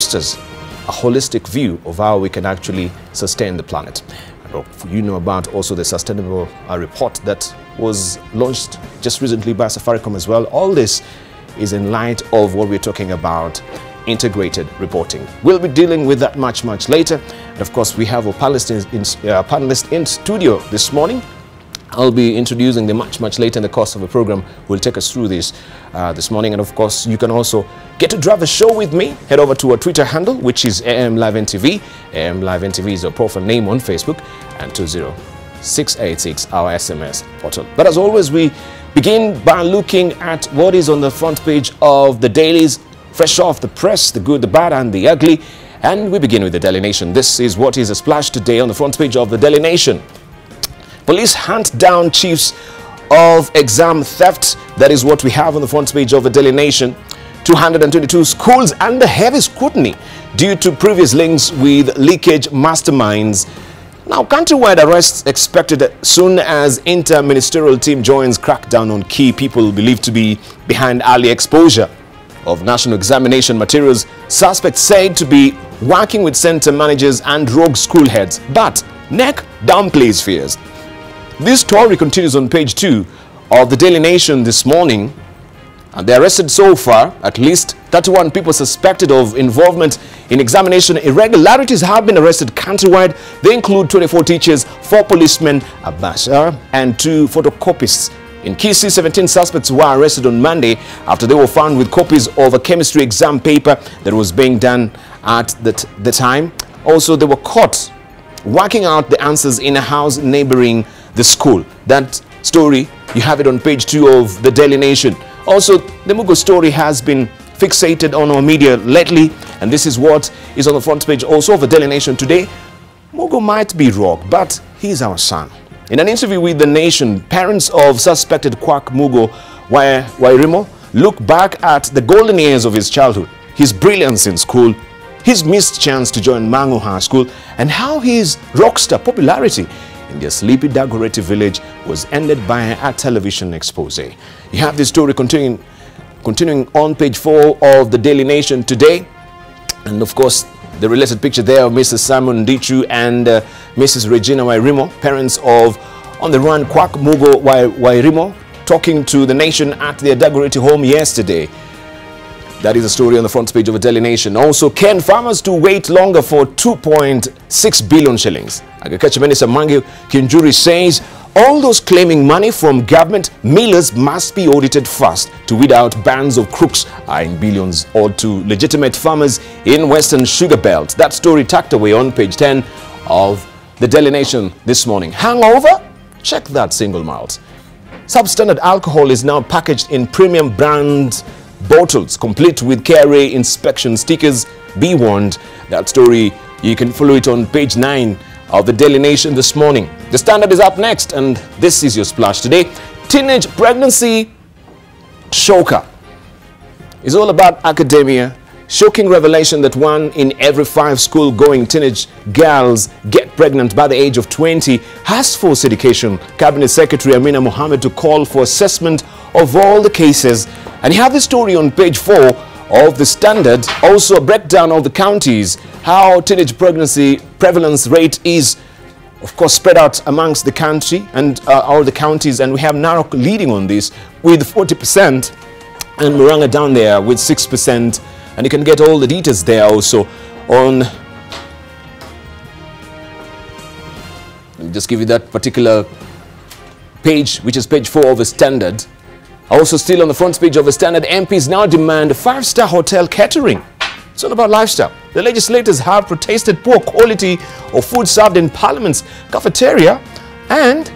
fosters a holistic view of how we can actually sustain the planet. And you know about also the sustainable report that was launched just recently by Safaricom as well. All this is in light of what we're talking about, integrated reporting. We'll be dealing with that much later. And of course, we have a panelist in studio this morning. I'll be introducing them much later in the course of the program. Will take us through this this morning. And of course, you can also get to drive a show with me. Head over to our Twitter handle, which is AMLiveNTV. AMLiveNTV is our profile name on Facebook, and 20686 our SMS portal. But as always, we begin by looking at what is on the front page of the dailies, fresh off the press, the good, the bad, and the ugly. And we begin with the Daily Nation. This is what is a splash today on the front page of the Daily Nation. Police hunt down chiefs of exam theft. That is what we have on the front page of the Daily Nation. 222 schools under heavy scrutiny due to previous links with leakage masterminds. Now, countrywide arrests expected soon as inter-ministerial team joins crackdown on key people believed to be behind early exposure of national examination materials. Suspects said to be working with center managers and rogue school heads, but NEC downplays fears. This story continues on page 2 of the Daily Nation this morning. And they arrested so far at least 31 people suspected of involvement in examination irregularities have been arrested countrywide. They include 24 teachers, 4 policemen, a basher, and 2 photocopists. In Kisii, 17 suspects were arrested on Monday after they were found with copies of a chemistry exam paper that was being done at the time. Also, they were caught working out the answers in a house neighboring the school. That story, you have it on page 2 of the Daily Nation. Also, the Mugo story has been fixated on our media lately, and this is what is on the front page also of the Daily Nation today. Mugo might be rogue, but he's our son. In an interview with The Nation, parents of suspected quack Mugo Wairimo look back at the golden years of his childhood, his brilliance in school, his missed chance to join Mangu High School, and how his rockstar popularity in their sleepy Dagoretti village was ended by a television expose. You have this story continuing on page 4 of the Daily Nation today. And of course, the related picture there of Mrs. Simon Dichu and Mrs. Regina Wairimo, parents of on-the-run quack Mugo Wairimo, talking to The Nation at their Dagoretti home yesterday. That is a story on the front page of the Daily Nation. Also, can farmers to wait longer for 2.6 billion shillings? Agriculture Minister Mangi Kinjuri says all those claiming money from government millers must be audited first to weed out bands of crooks eyeing billions owed to legitimate farmers in Western Sugar Belt. That story tucked away on page 10 of the Daily Nation this morning. Hangover? Check that single malt. Substandard alcohol is now packaged in premium brand bottles, complete with KRA inspection stickers. Be warned. That story, you can follow it on page 9 of the Daily Nation this morning. The Standard is up next, and this is your splash today. Teenage pregnancy shocker. It's all about academia. Shocking revelation that 1 in every 5 school-going teenage girls get pregnant by the age of 20 has forced Education Cabinet Secretary Amina Mohammed to call for assessment of all the cases. And you have the story on page 4 of the Standard. Also a breakdown of the counties, how teenage pregnancy prevalence rate is, of course, spread out amongst the country and all the counties. And we have Narok leading on this with 40% and Muranga down there with 6%. And you can get all the details there also on, let me just give you that particular page, which is page 4 of the Standard. Also still on the front page of the Standard, MPs now demand 5-star hotel catering. It's all about lifestyle. The legislators have protested poor quality of food served in Parliament's cafeteria, and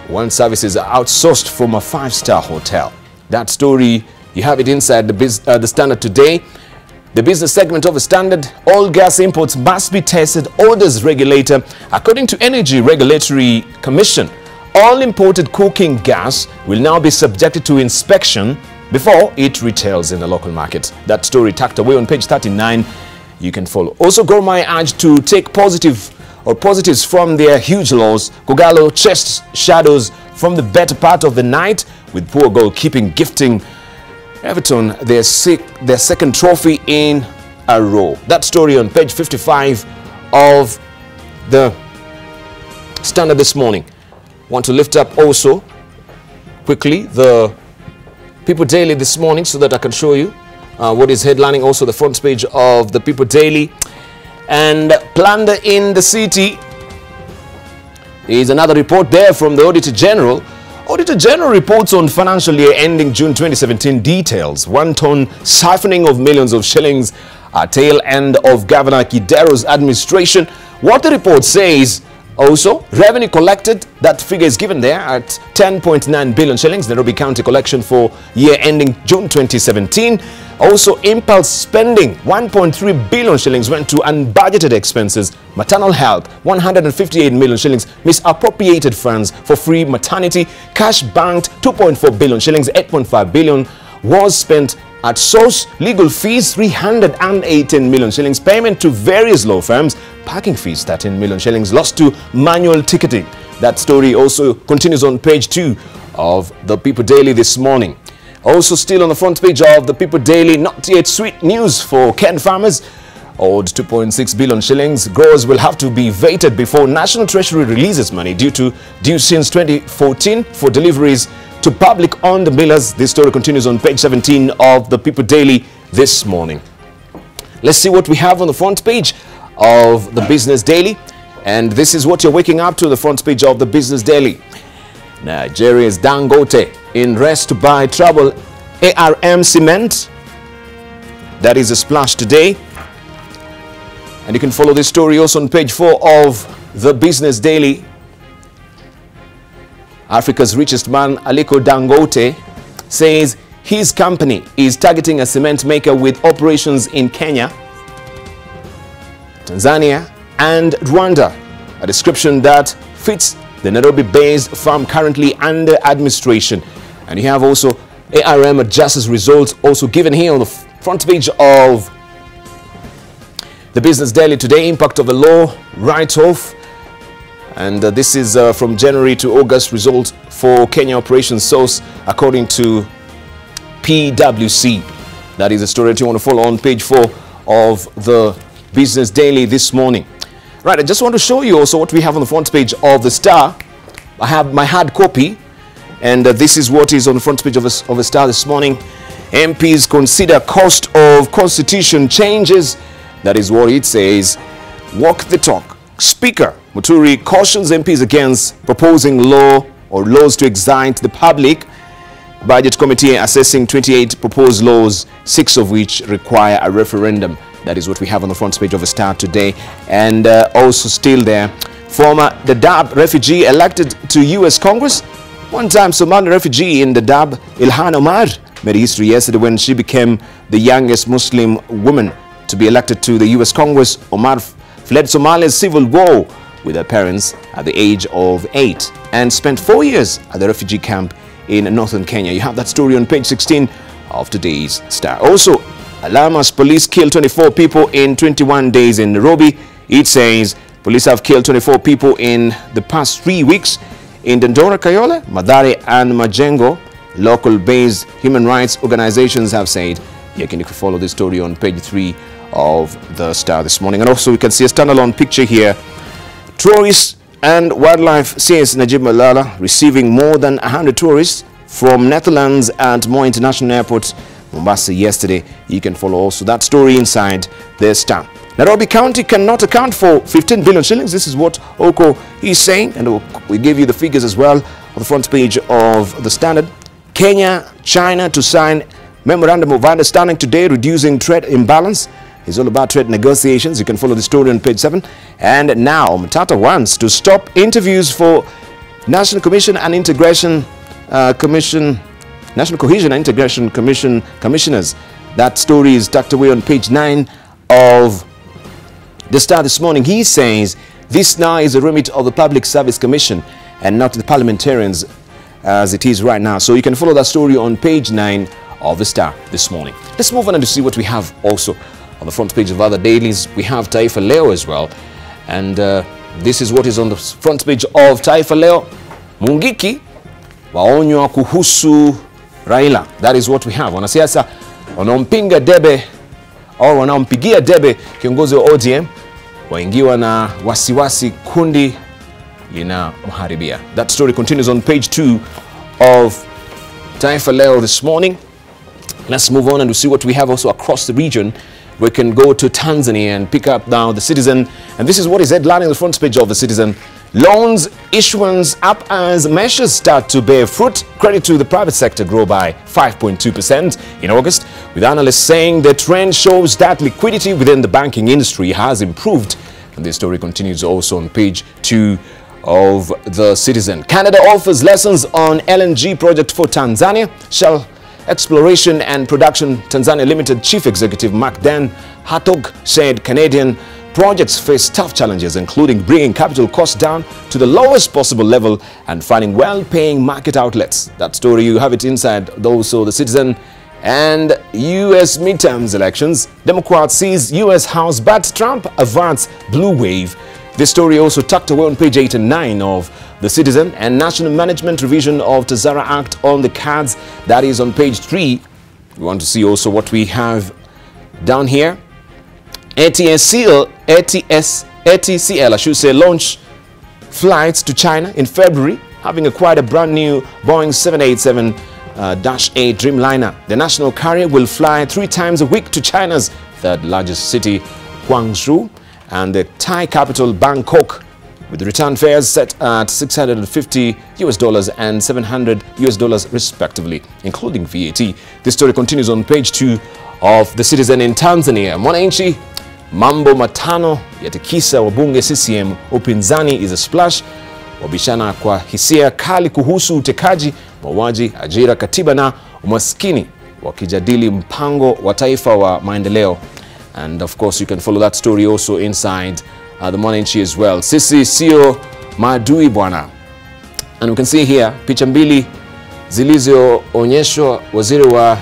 one services are outsourced from a 5-star hotel. That story, you have it inside the Standard today. The business segment of the Standard, all gas imports must be tested, orders regulator. According to Energy Regulatory Commission, all imported cooking gas will now be subjected to inspection before it retails in the local market. That story tucked away on page 39. You can follow. Also, Gor Mahia urged to take positives from their huge loss. Kogalo chased shadows from the better part of the night, with poor goalkeeping gifting Everton their second trophy in row. That story on page 55 of the Standard this morning. Want to lift up also quickly the People Daily this morning so that I can show you what is headlining also the front page of the People Daily. And plunder in the city is another report there from the Auditor General. Auditor General reports on financial year ending June 2017 details. One-ton siphoning of millions of shillings at tail end of Governor Kidero's administration. What the report says also, revenue collected, that figure is given there at 10.9 billion shillings, Nairobi County collection for year ending June 2017. Also, impulse spending, 1.3 billion shillings went to unbudgeted expenses. Maternal health, 158 million shillings, misappropriated funds for free maternity. Cash banked, 2.4 billion shillings, 8.5 billion was spent at source. Legal fees, 318 million shillings. Payment to various law firms. Parking fees, 13 million shillings. Lost to manual ticketing. That story also continues on page 2 of the People Daily this morning. Also still on the front page of the People Daily, not yet sweet news for Ken farmers. Owed 2.6 billion shillings. Growers will have to be vetted before National Treasury releases money due since 2014 for deliveries to public on the millers. This story continues on page 17 of the People Daily this morning. Let's see what we have on the front page of the Business Daily. And this is what you're waking up to, the front page of the Business Daily. Nigeria's Dangote in rest to buy trouble ARM cement. That is a splash today. And you can follow this story also on page 4 of the Business Daily. Africa's richest man, Aliko Dangote, says his company is targeting a cement maker with operations in Kenya, Tanzania, and Rwanda. A description that fits the Nairobi-based firm currently under administration. And you have also ARM adjusts results also given here on the front page of the Business Daily today. Impact of a law write-off. And this is from January to August results for Kenya operation source according to PwC. That is a story that you want to follow on page 4 of the Business Daily this morning. Right, I just want to show you also what we have on the front page of the Star. I have my hard copy, and this is what is on the front page of the Star this morning. MPs consider cost of constitution changes. That is what it says. Walk the talk. Speaker Muturi cautions MPs against proposing laws to excite the public. Budget Committee assessing 28 proposed laws, 6 of which require a referendum. That is what we have on the front page of the Star today. And also still there, former Dadaab refugee elected to U.S. Congress. One-time Somali refugee in Dadaab, Ilhan Omar, made history yesterday when she became the youngest Muslim woman to be elected to the U.S. Congress. Omar fled Somalia's civil war with her parents at the age of 8 and spent 4 years at the refugee camp in northern Kenya. You have that story on page 16 of today's Star. Also, Alamas police killed 24 people in 21 days in Nairobi. It says police have killed 24 people in the past 3 weeks in Dandora, Kayole, Mathare and Majengo. Local-based human rights organizations have said. You can follow this story on page 3 of the Star this morning. And also we can see a standalone picture here. Tourists and wildlife, says Najib Malala, receiving more than 100 tourists from Netherlands at Moi International Airport, Mombasa yesterday. You can follow also that story inside the Star. Nairobi County cannot account for 15 billion shillings. This is what Oko is saying, and we give you the figures as well on the front page of the Standard. Kenya, China to sign memorandum of understanding today, reducing trade imbalance. It's all about trade negotiations. You can follow the story on page 7. And now Matata wants to stop interviews for National Commission and Integration National Cohesion and Integration Commission commissioners. That story is tucked away on page 9 of the Star this morning. He says this now is a remit of the Public Service Commission and not the parliamentarians as it is right now. So you can follow that story on page 9 of the Star this morning. Let's move on and to see what we have also on the front page of other dailies. We have Taifa Leo as well. And this is what is on the front page of Taifa Leo. Mungiki waonywa kuhusu Raila. That is what we have. Wanasiasa wanaompinga debe au wanaompigia debe kiongozi wa ODM waingiwa na wasiwasi, kundi lina mharibia. That story continues on page 2 of Taifa Leo this morning. Let's move on and see what we have also across the region. We can go to Tanzania and pick up now the Citizen, and this is what is headlining on the front page of the Citizen. Loans issuance up as measures start to bear fruit. Credit to the private sector grow by 5.2% in August, with analysts saying the trend shows that liquidity within the banking industry has improved. And this story continues also on page 2 of the Citizen. Canada offers lessons on LNG project for Tanzania. Shell Exploration and Production Tanzania Limited Chief Executive Mark Dan Hartog said Canadian projects face tough challenges, including bringing capital costs down to the lowest possible level and finding well-paying market outlets. That story, you have it inside also the Citizen. And U.S. midterms elections. Democrats seize U.S. House, but Trump averts blue wave. This story also tucked away on page 8 and 9 of the Citizen. And National Management Revision of Tazara Act on the cards. That is on page 3. We want to see also what we have down here. ATCL, I should say, launch flights to China in February, having acquired a brand new Boeing 787-8 Dreamliner. The national carrier will fly 3 times a week to China's third largest city, Guangzhou, and the Thai capital, Bangkok, with return fares set at $650 and $700 respectively, including VAT. This story continues on page 2 of the Citizen. In Tanzania, Mwananchi, mambo matano yatikisa wabunge CCM, upinzani is a splash, wabishana kwa hisia kali kuhusu utekaji, mauaji, ajira, katiba na umaskini, wakijadili mpango wa taifa wa maendeleo. And of course you can follow that story also inside the Mwananchi as well. Sisi sio maadui bwana. And we can see here picha mbili zilizoonyeshwa waziri wa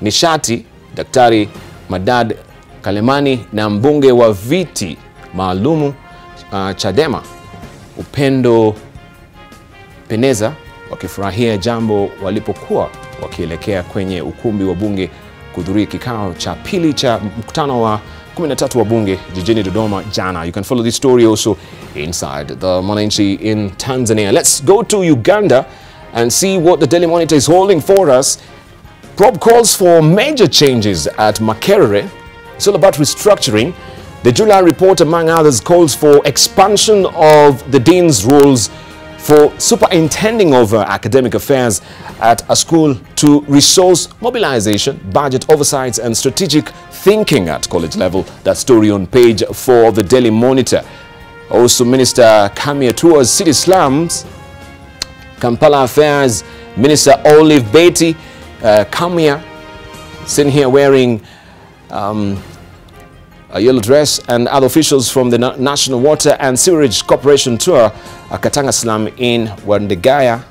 nishati Daktari Madad Kalemani na mbunge wa viti maalumu Chadema Upendo Peneza wakifurahia jambo walipokuwa wakielekea kwenye ukumbi wa bunge kuhudhuria kikao cha pili cha mkutano wa 13 wa bunge jijini Dodoma jana. You can follow this story also inside the Mwananchi in Tanzania. Let's go to Uganda and see what the Daily Monitor is holding for us. Probe calls for major changes at Makerere. It's all about restructuring. The July report, among others, calls for expansion of the dean's roles for superintending over academic affairs at a school to resource mobilization, budget oversights and strategic thinking at college level. That story on page 4 of the Daily Monitor. Also, Minister Kamia tours city slums. Kampala Affairs Minister Olive Beatty Kamia, seen here wearing a yellow dress, and other officials from the National Water and Sewerage Corporation tour Katanga slum in Wandegaya,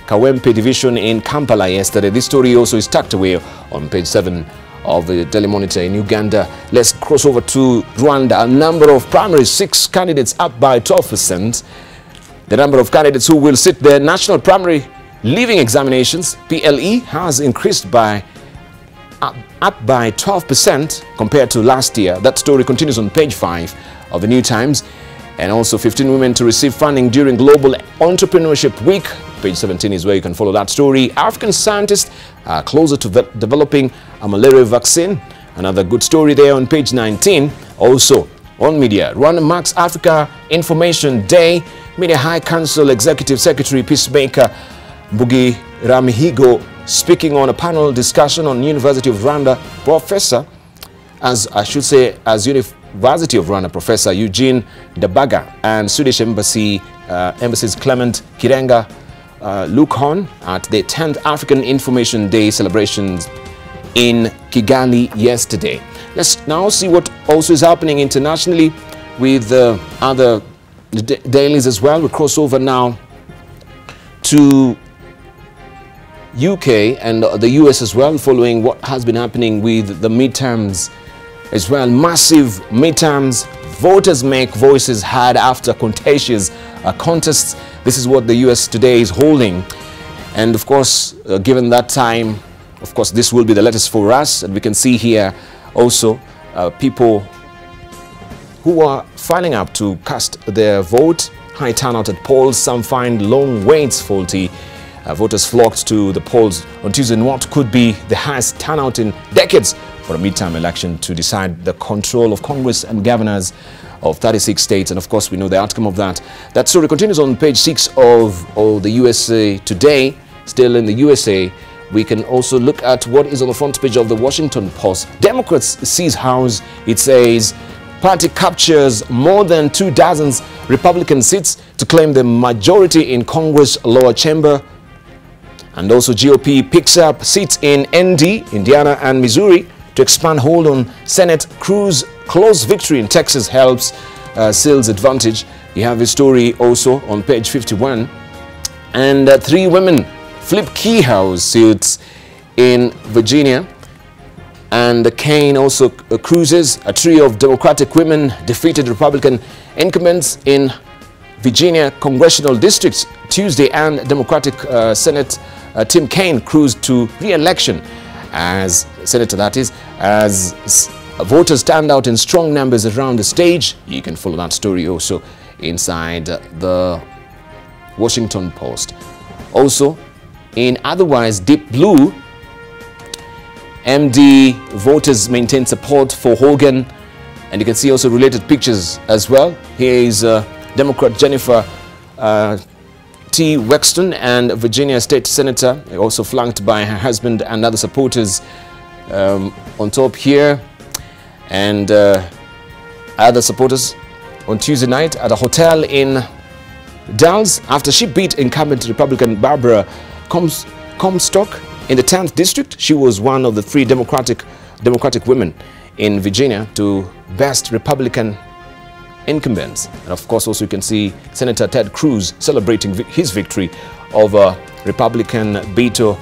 Kawempe division in Kampala yesterday. This story also is tucked away on page 7 of the Daily Monitor. In Uganda, let's cross over to Rwanda. A number of primary 6 candidates up by 12%. The number of candidates who will sit the National Primary Leaving Examinations, PLE, has increased by up by 12% compared to last year. That story continues on page 5 of the New Times. And also 15 women to receive funding during Global Entrepreneurship Week. Page 17 is where you can follow that story. African scientists are closer to developing a malaria vaccine. Another good story there on page 19. Also on media, Rwanda marks Africa Information Day. Media High Council Executive Secretary Peacemaker Mbugi Ramihigo speaking on a panel discussion on University of Rwanda Professor, University of Rwanda Professor Eugene Dabaga and Swedish Embassy's Clement Kirenga Lukhon at the 10th African Information Day celebrations in Kigali yesterday. Let's now see what also is happening internationally with other dailies as well. We cross over now to UK and the US as well, following what has been happening with the midterms as well. Massive midterms. Voters make voices heard after contentious contests. This is what the US today is holding. And of course, given that time, of course, this will be the latest for us. And we can see here Also, people who are filing up to cast their vote. High turnout at polls. Some find long waits faulty. Voters flocked to the polls on Tuesday in what could be the highest turnout in decades for a midterm election to decide the control of Congress and governors of 36 states. And of course, we know the outcome of that. That story continues on page 6 of the USA Today. Still in the USA, we can also look at what is on the front page of the Washington Post. Democrats seize House, it says. Party captures more than 24 Republican seats to claim the majority in Congress lower chamber. And also GOP picks up seats in ND, Indiana and Missouri to expand hold on Senate. Cruz close victory in Texas helps Seal's advantage. You have a story also on page 51. And 3 women flip key House seats in Virginia. And Kane also cruises. A trio of Democratic women defeated Republican incumbents in Virginia congressional districts Tuesday, and Democratic Senate Tim Kaine cruised to re-election as senator, that is, as voters stand out in strong numbers around the stage. You can follow that story also inside the Washington Post. Also, in otherwise deep blue, MD voters maintain support for Hogan, and you can see also related pictures as well. Here is Democrat Jennifer T. Wexton and Virginia State Senator, also flanked by her husband and other supporters on top here, and other supporters on Tuesday night at a hotel in Dallas after she beat incumbent Republican Barbara Comstock in the 10th district. She was one of the 3 Democratic women in Virginia to best Republican incumbents. And of course, also you can see Senator Ted Cruz celebrating his victory over Republican Beto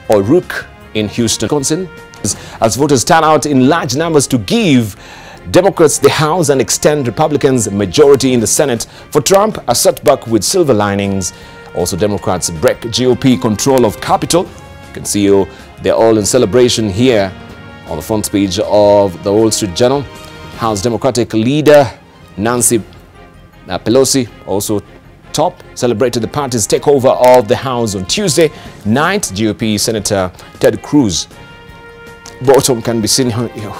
O'Rourke in Houston, Wisconsin, as voters turn out in large numbers to give Democrats the House and extend Republicans' majority in the Senate. For Trump, a setback with silver linings. Also, Democrats break GOP control of Capitol. You can see they're all in celebration here on the front page of the Wall Street Journal. House Democratic leader Nancy Pelosi, also top, celebrated the party's takeover of the House on Tuesday night. GOP Senator Ted Cruz, bottom, can be seen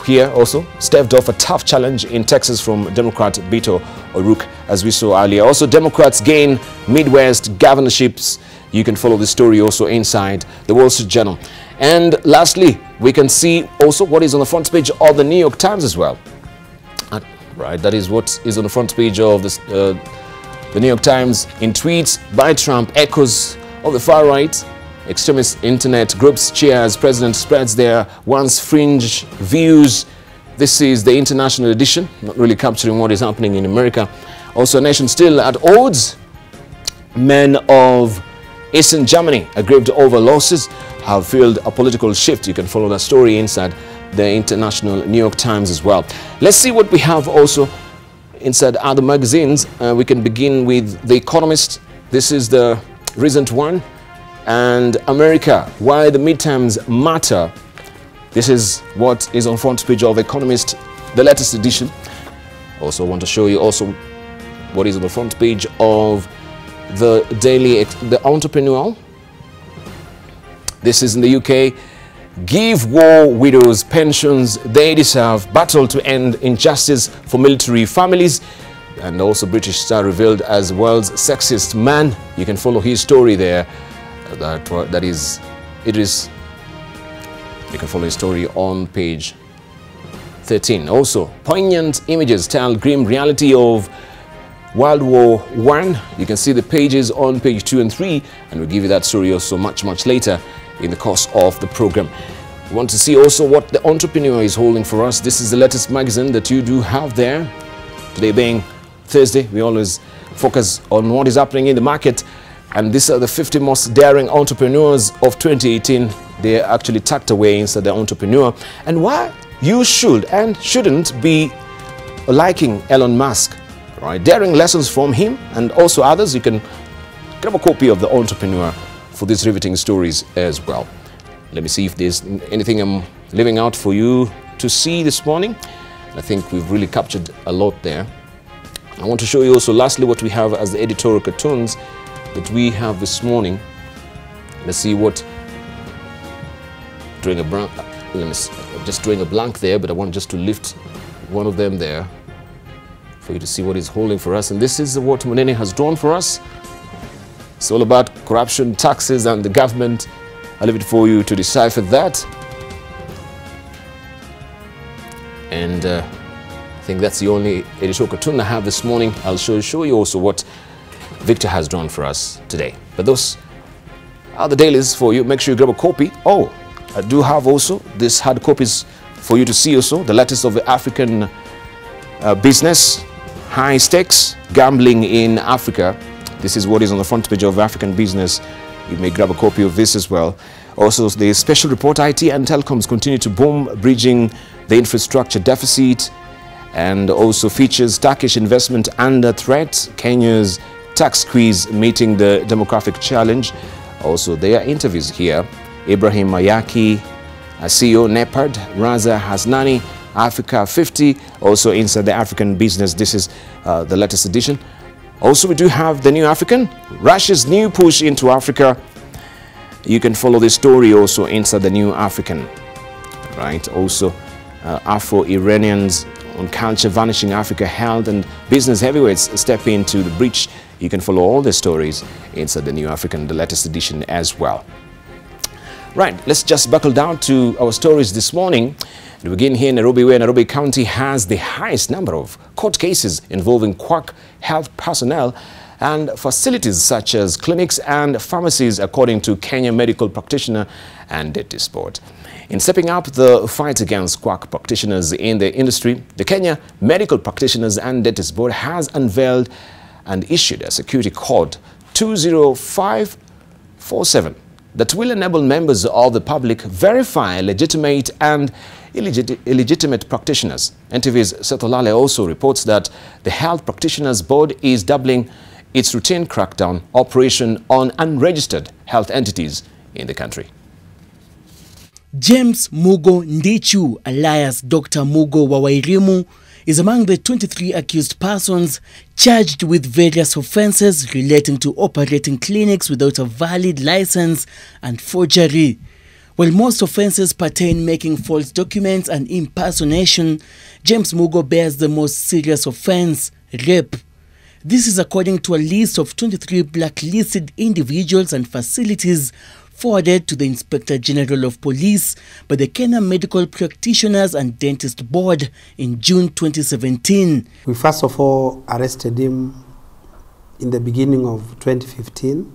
here also, staved off a tough challenge in Texas from Democrat Beto O'Rourke, as we saw earlier. Also, Democrats gain Midwest governorships. You can follow the story also inside the Wall Street Journal. And lastly, we can see also what is on the front page of the New York Times as well. Right, that is what is on the front page of this, the New York Times. In tweets by Trump, echoes of the far-right extremist internet groups cheers president spreads their once fringe views. This is the international edition, not really capturing what is happening in America. Also, a nation still at odds. Men of Eastern Germany, aggrieved over losses, have fueled a political shift. You can follow that story inside the international New York Times as well. Let's see what we have also inside other magazines. We can begin with The Economist. This is the recent one. And America, why the midterms matter. This is what is on front page of Economist, the latest edition. Also want to show you also what is on the front page of the The Entrepreneur. This is in the UK. Give war widows pensions they deserve. Battle to end injustice for military families. And also British Star revealed as world's sexiest man. You can follow his story there. That is Idris. You can follow his story on page 13. Also, poignant images tell grim reality of World War I. You can see the pages on page 2 and 3, and we'll give you that story also much later in the course of the program. We want to see also what the Entrepreneur is holding for us. This is the latest magazine that you do have there. Today being Thursday, we always focus on what is happening in the market, and these are the 50 most daring entrepreneurs of 2018. They are actually tucked away inside the Entrepreneur, and why you should and shouldn't be liking Elon Musk. Right, daring lessons from him and also others. You can grab a copy of the Entrepreneur for these riveting stories as well. Let me see if there's anything I'm leaving out for you to see this morning. I think we've really captured a lot there. I want to show you also lastly what we have as the editorial cartoons that we have this morning. Let's see what, just drawing a blank there, but I want just to lift one of them there for you to see what he's holding for us. And this is what Munene has drawn for us. It's all about corruption, taxes, and the government. I'll leave it for you to decipher that. And I think that's the only editorial cartoon I have this morning. I'll show you also what Victor has drawn for us today. But those are the dailies for you. Make sure you grab a copy. Oh, I do have also these hard copies for you to see also. The latest of the African business, high stakes, gambling in Africa. This is what is on the front page of African Business. You may grab a copy of this as well. Also, the special report, IT and telecoms continue to boom, bridging the infrastructure deficit, and also features Turkish investment under threat, Kenya's tax squeeze meeting the demographic challenge. Also, there are interviews here. Ibrahim Mayaki, CEO NEPAD, Raza Hasnani, Africa 50, also inside the African Business. This is the latest edition. Also, we do have the New African, Russia's new push into Africa. You can follow this story also inside the New African, right? Also, Afro-Iranians on culture, vanishing Africa, health, and business heavyweights step into the breach. You can follow all the stories inside the New African, the latest edition as well. Right, let's just buckle down to our stories this morning. We begin here in Nairobi, where Nairobi County has the highest number of court cases involving quack health personnel and facilities such as clinics and pharmacies, according to Kenya Medical Practitioner and Dentist Board. In stepping up the fight against quack practitioners in the industry, the Kenya Medical Practitioners and Dentist Board has unveiled and issued a security code 20547 that will enable members of the public verify legitimate and illegitimate practitioners. NTV's Setholale also reports that the Health Practitioners Board is doubling its routine crackdown operation on unregistered health entities in the country. James Mugo Ndichu, alias Dr. Mugo Wawairimu, is among the 23 accused persons charged with various offences relating to operating clinics without a valid license and forgery. While most offences pertain making false documents and impersonation, James Mugo bears the most serious offence, rape. This is according to a list of 23 blacklisted individuals and facilities forwarded to the Inspector General of Police by the Kenya Medical Practitioners and Dentist Board in June 2017. We first of all arrested him in the beginning of 2015.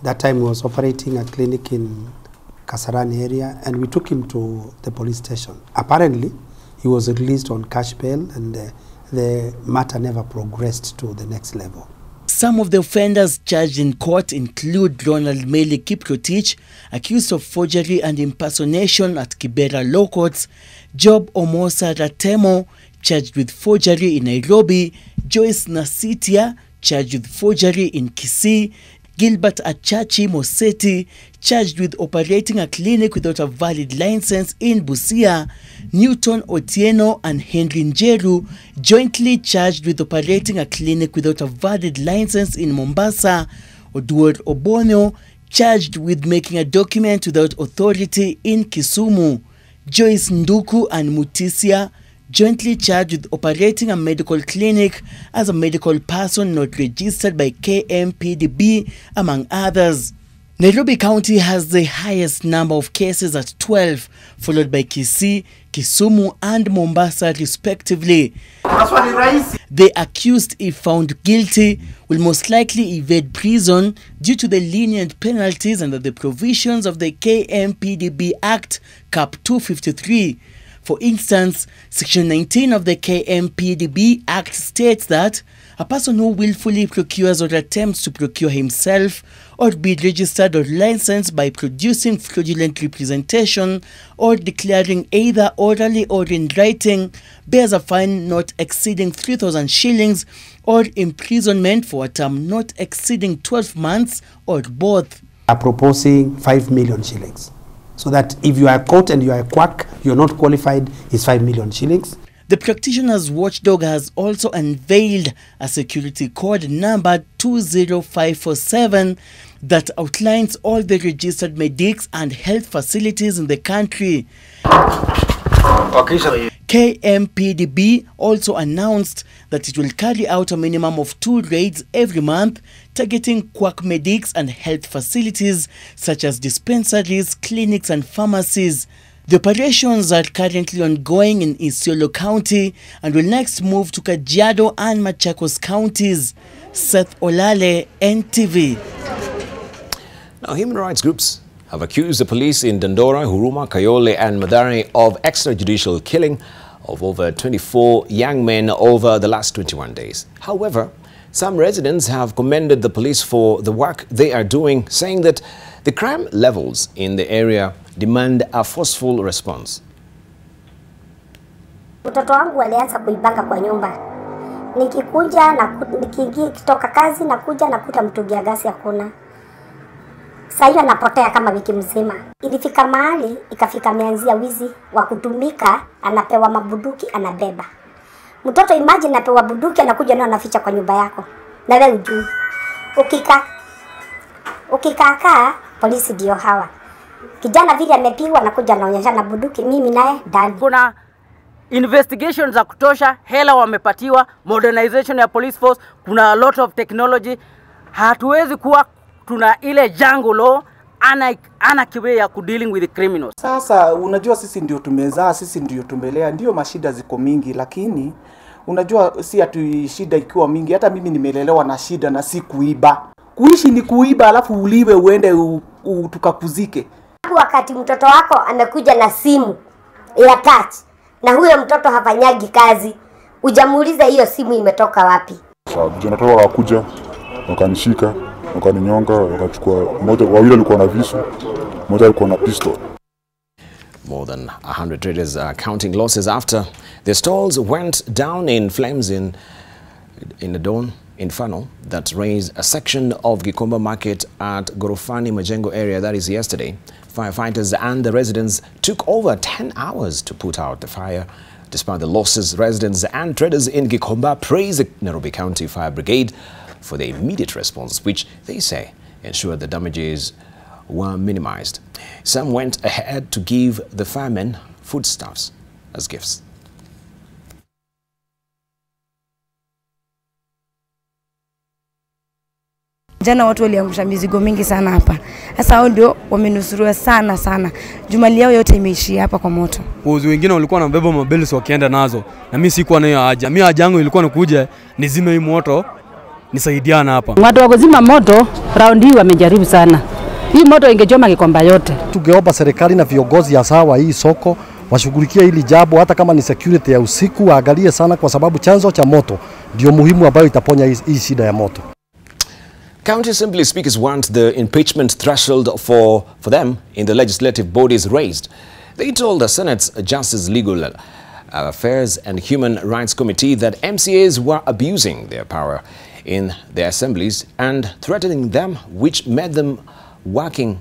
That time he was operating a clinic in Kasarani area, and we took him to the police station. Apparently, he was released on cash bail, and the matter never progressed to the next level. Some of the offenders charged in court include Ronald Meli Kiprotich, accused of forgery and impersonation at Kibera Law Courts, Job Omosa Ratemo, charged with forgery in Nairobi, Joyce Nasitia, charged with forgery in Kisii, Gilbert Achachi Moseti, charged with operating a clinic without a valid license in Busia, Newton Otieno and Henry Njeru, jointly charged with operating a clinic without a valid license in Mombasa, Oduor Obono, charged with making a document without authority in Kisumu, Joyce Nduku and Mutisia, jointly charged with operating a medical clinic as a medical person not registered by KMPDB, among others. Nairobi County has the highest number of cases at 12, followed by Kisii, Kisumu and Mombasa respectively. The accused, if found guilty, will most likely evade prison due to the lenient penalties under the provisions of the KMPDB Act Cap 253. For instance, Section 19 of the KMPDB Act states that a person who willfully procures or attempts to procure himself or be registered or licensed by producing fraudulent representation or declaring either orally or in writing bears a fine not exceeding 3,000 shillings or imprisonment for a term not exceeding 12 months or both. Are proposing 5 million shillings so that if you are caught and you are a quack, you're not qualified, is 5 million shillings. The practitioners watchdog has also unveiled a security code number 20547 that outlines all the registered medics and health facilities in the country. KMPDB also announced that it will carry out a minimum of 2 raids every month targeting quack medics and health facilities such as dispensaries, clinics and pharmacies. The operations are currently ongoing in Isiolo County and will next move to Kajiado and Machakos counties. Seth Olale, NTV. Now, human rights groups have accused the police in Dandora, Huruma, Kayole and Mathare of extrajudicial killing of over 24 young men over the last 21 days. However, some residents have commended the police for the work they are doing, saying that the crime levels in the area demand a forceful response. Mtoto wangu alianza kuibanga kwa nyumba. Nikikuja na nikiingia kutoka kazi na kuja nakuta mtungi ya gasi hakuna. Sasa hiyo anapotea kama wiki mzima. Ilifika mahali ikafika ameanzia wizi wa kutumika, anapewa mabuduki anabeba. Mtoto imagine anapewa buduki anakuja nayo anaficha kwa nyumba yako. Na wewe ujui. Ukikaa polisi ndio hawa. Kijana vile amepigwa anakuja anaonyesha na buduki, mimi naye ndani. Kuna investigation za kutosha, hela wamepatiwa, modernization ya police force, kuna a lot of technology. Hatuwezi kuwa tuna ile jungle law ana kiwe ya kudealing with the criminals. Sasa unajua sisi ndio tumezaa, sisi ndio tumelea, ndio mashida ziko mingi, lakini unajua si atu shida ikiwa mingi, hata mimi nimelelewa na shida na si kuiba. Kuishi ni kuiba alafu uliwe uende tukakuzike. Wakati mtoto wako amekuja na simu ya touch na huyo mtoto hafanyagi kazi, ujamuuliza hiyo simu imetoka wapi? Sasa vijana wakakuja, wakanishika, wakaninyonga, wakachukua mmoja, wawili walikuwa na visu, mmoja alikuwa na pistol. More than 100 traders are counting losses after their stalls went down in flames in the dawn inferno that razed a section of Gikomba Market at Gorofani Majengo area. That is yesterday. Firefighters and the residents took over 10 hours to put out the fire. Despite the losses, residents and traders in Gikomba praise the Nairobi County Fire Brigade for the immediate response, which they say ensured the damages were minimized. Some went ahead to give the firemen foodstuffs as gifts. Jana watu waliangusha mizigo mingi sana hapa. Sasa hao ndio wamenusuriwa sana. Jumali yao yote imeishia hapa kwa moto. Wauzi wengine walikuwa wanabeba mabeli wakienda nazo. Na mimi sikuwa nayo haja. Mimi haja yangu ilikuwa nikuja nizime hii moto, nisaidiana hapa. Watu wa kuzima moto round hii wamejaribu sana. Hii moto ingechoma Gikomba yote. Tungeomba serikali na viongozi ya sawa hii soko washughulikie hili jambo, hata kama ni security ya usiku waangalie sana, kwa sababu chanzo cha moto ndio muhimu ambayo itaponya hii shida ya moto. County Assembly speakers want the impeachment threshold for them in the legislative bodies raised. They told the Senate's Justice, Legal Affairs and Human Rights Committee that MCAs were abusing their power in their assemblies and threatening them, which made them working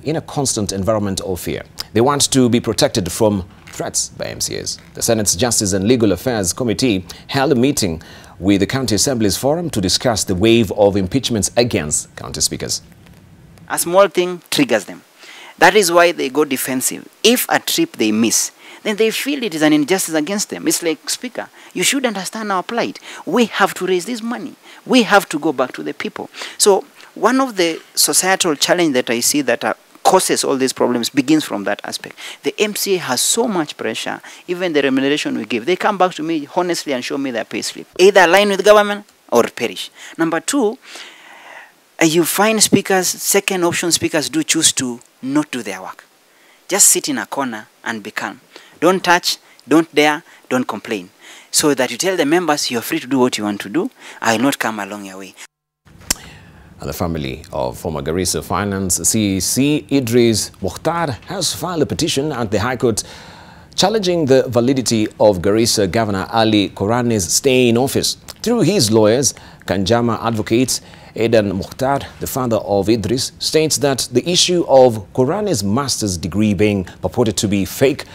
in a constant environment of fear. They want to be protected from threats by MCAs. The Senate's Justice and Legal Affairs Committee held a meeting with the County Assembly's forum to discuss the wave of impeachments against county speakers. A small thing triggers them. That is why they go defensive. If a trip they miss, then they feel it is an injustice against them. It's like, Speaker, you should understand our plight. We have to raise this money. We have to go back to the people. So one of the societal challenges that I see that causes all these problems begins from that aspect. The MCA has so much pressure, even the remuneration we give. They come back to me honestly and show me their pay slip. Either align with government or perish. Number two, you find speakers, second option speakers do choose to not do their work. Just sit in a corner and be calm. Don't touch, don't dare, don't complain. So that you tell the members you're free to do what you want to do. I will not come along your way. And the family of former Garissa Finance CEC Idris Mukhtar has filed a petition at the High Court challenging the validity of Garissa Governor Ali Korane's stay in office. Through his lawyers, Kanjama advocates Aidan Mukhtar, the father of Idris, states that the issue of Korane's master's degree being purported to be fake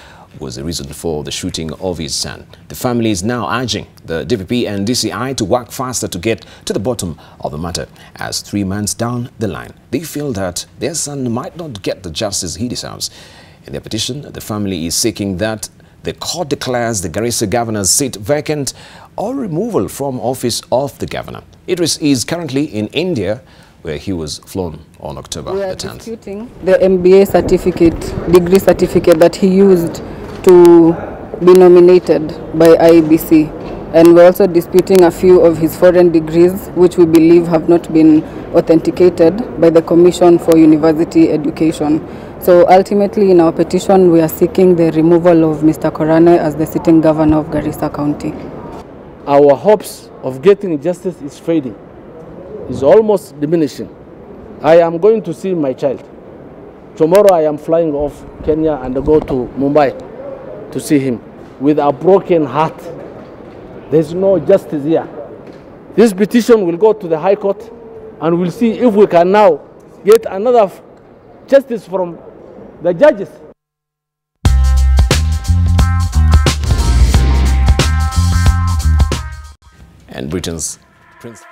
was the reason for the shooting of his son. The family is now urging the DPP and DCI to work faster to get to the bottom of the matter, as 3 months down the line, they feel that their son might not get the justice he deserves. In their petition, the family is seeking that the court declares the Garissa governor's seat vacant or removal from office of the governor. Idris is currently in India, where he was flown on October the 10th. Disputing the MBA certificate, degree certificate that he used to be nominated by IEBC, and we're also disputing a few of his foreign degrees which we believe have not been authenticated by the Commission for University Education. So ultimately in our petition we are seeking the removal of Mr. Korane as the sitting governor of Garissa County. Our hopes of getting justice is fading, is almost diminishing. I am going to see my child. Tomorrow I am flying off Kenya and go to Mumbai to see him with a broken heart. There's no justice here. This petition will go to the High Court and we'll see if we can now get another justice from the judges. And Britain's Prince.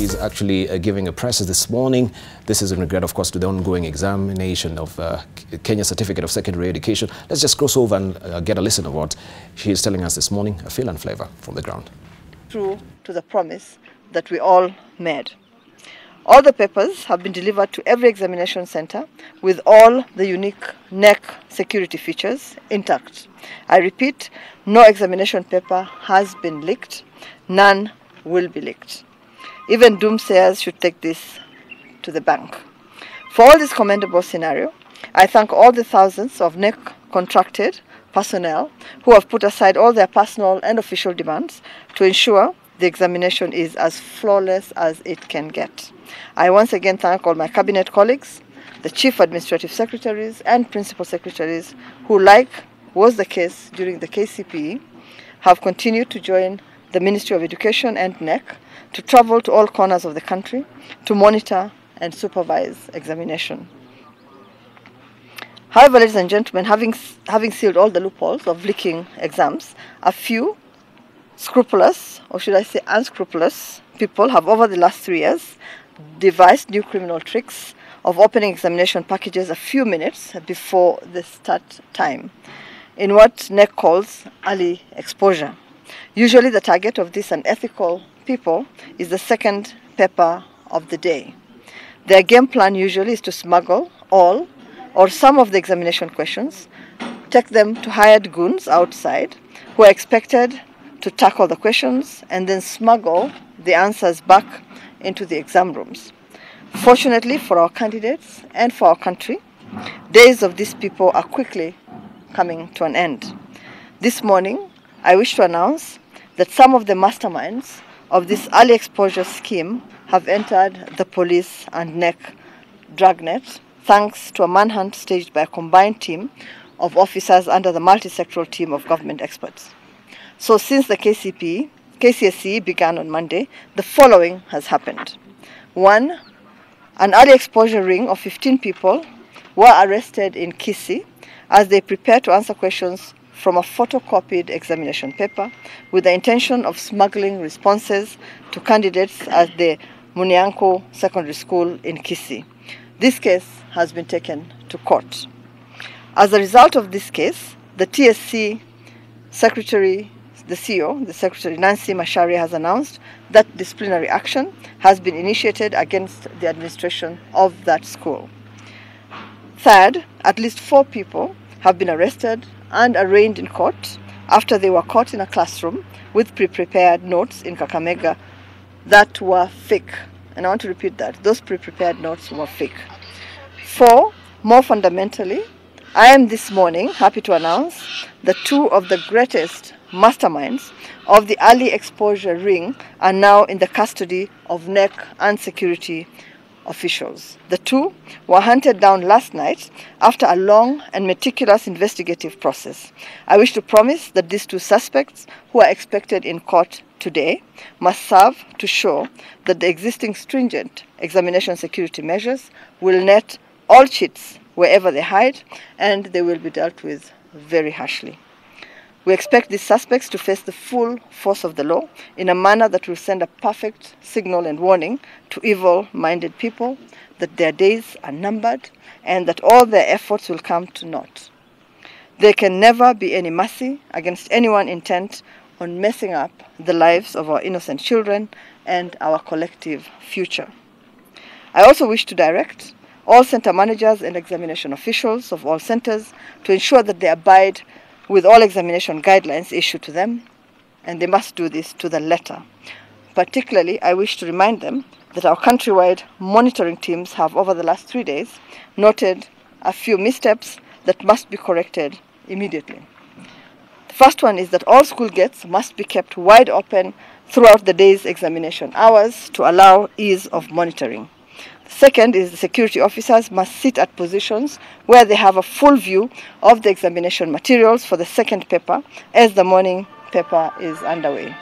she's actually giving a press this morning. This is in regard, of course, to the ongoing examination of Kenya Certificate of Secondary Education. Let's just cross over and get a listen of what she is telling us this morning, a feel and flavor from the ground. True to the promise that we all made. All the papers have been delivered to every examination center with all the unique NEC security features intact. I repeat, no examination paper has been leaked, none will be leaked. Even doomsayers should take this to the bank. For all this commendable scenario, I thank all the thousands of NEC contracted personnel who have put aside all their personal and official demands to ensure the examination is as flawless as it can get. I once again thank all my cabinet colleagues, the chief administrative secretaries and principal secretaries who, like was the case during the KCPE, have continued to join the Ministry of Education and NEC to travel to all corners of the country to monitor and supervise examination. However, ladies and gentlemen, having sealed all the loopholes of leaking exams, a few scrupulous, or should I say unscrupulous, people have over the last 3 years devised new criminal tricks of opening examination packages a few minutes before the start time, in what NEC calls early exposure. Usually the target of these unethical people is the second paper of the day. Their game plan usually is to smuggle all or some of the examination questions, take them to hired goons outside who are expected to tackle the questions and then smuggle the answers back into the exam rooms. Fortunately for our candidates and for our country, days of these people are quickly coming to an end. This morning, I wish to announce that some of the masterminds of this early exposure scheme have entered the police and NEC dragnet, thanks to a manhunt staged by a combined team of officers under the multi-sectoral team of government experts. So since the KCSE began on Monday, the following has happened. 1. An early exposure ring of 15 people were arrested in Kisii as they prepared to answer questions from a photocopied examination paper with the intention of smuggling responses to candidates at the Munianko Secondary School in Kisii. This case has been taken to court. As a result of this case, the TSC Secretary, the CEO, the Secretary Nancy Macharia, has announced that disciplinary action has been initiated against the administration of that school. Third, at least 4 people have been arrested and arraigned in court after they were caught in a classroom with pre-prepared notes in Kakamega that were fake. And I want to repeat that. Those pre-prepared notes were fake. 4, more fundamentally, I am this morning happy to announce that 2 of the greatest masterminds of the early exposure ring are now in the custody of NEC and security officials. The 2 were hunted down last night after a long and meticulous investigative process. I wish to promise that these 2 suspects, who are expected in court today, must serve to show that the existing stringent examination security measures will net all cheats wherever they hide, and they will be dealt with very harshly. We expect these suspects to face the full force of the law in a manner that will send a perfect signal and warning to evil-minded people that their days are numbered and that all their efforts will come to naught. There can never be any mercy against anyone intent on messing up the lives of our innocent children and our collective future. I also wish to direct all center managers and examination officials of all centers to ensure that they abide with all examination guidelines issued to them, and they must do this to the letter. Particularly, I wish to remind them that our countrywide monitoring teams have, over the last 3 days, noted a few missteps that must be corrected immediately. The first one is that all school gates must be kept wide open throughout the day's examination hours to allow ease of monitoring. Second is the security officers must sit at positions where they have a full view of the examination materials for the second paper as the morning paper is underway.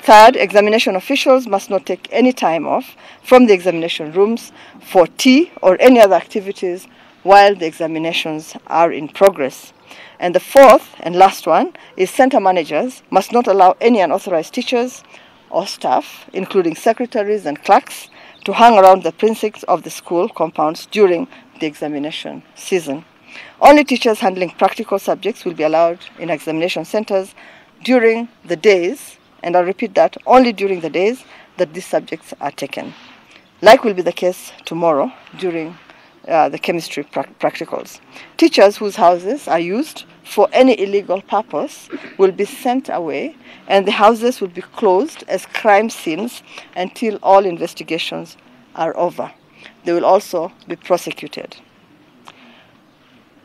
Third, examination officials must not take any time off from the examination rooms for tea or any other activities while the examinations are in progress. And the fourth and last one is center managers must not allow any unauthorized teachers or staff, including secretaries and clerks, to hang around the precincts of the school compounds during the examination season. Only teachers handling practical subjects will be allowed in examination centers during the days, and I'll repeat that, only during the days that these subjects are taken. Like will be the case tomorrow during the chemistry practicals. Teachers whose houses are used for any illegal purpose will be sent away, and the houses will be closed as crime scenes until all investigations are over. They will also be prosecuted.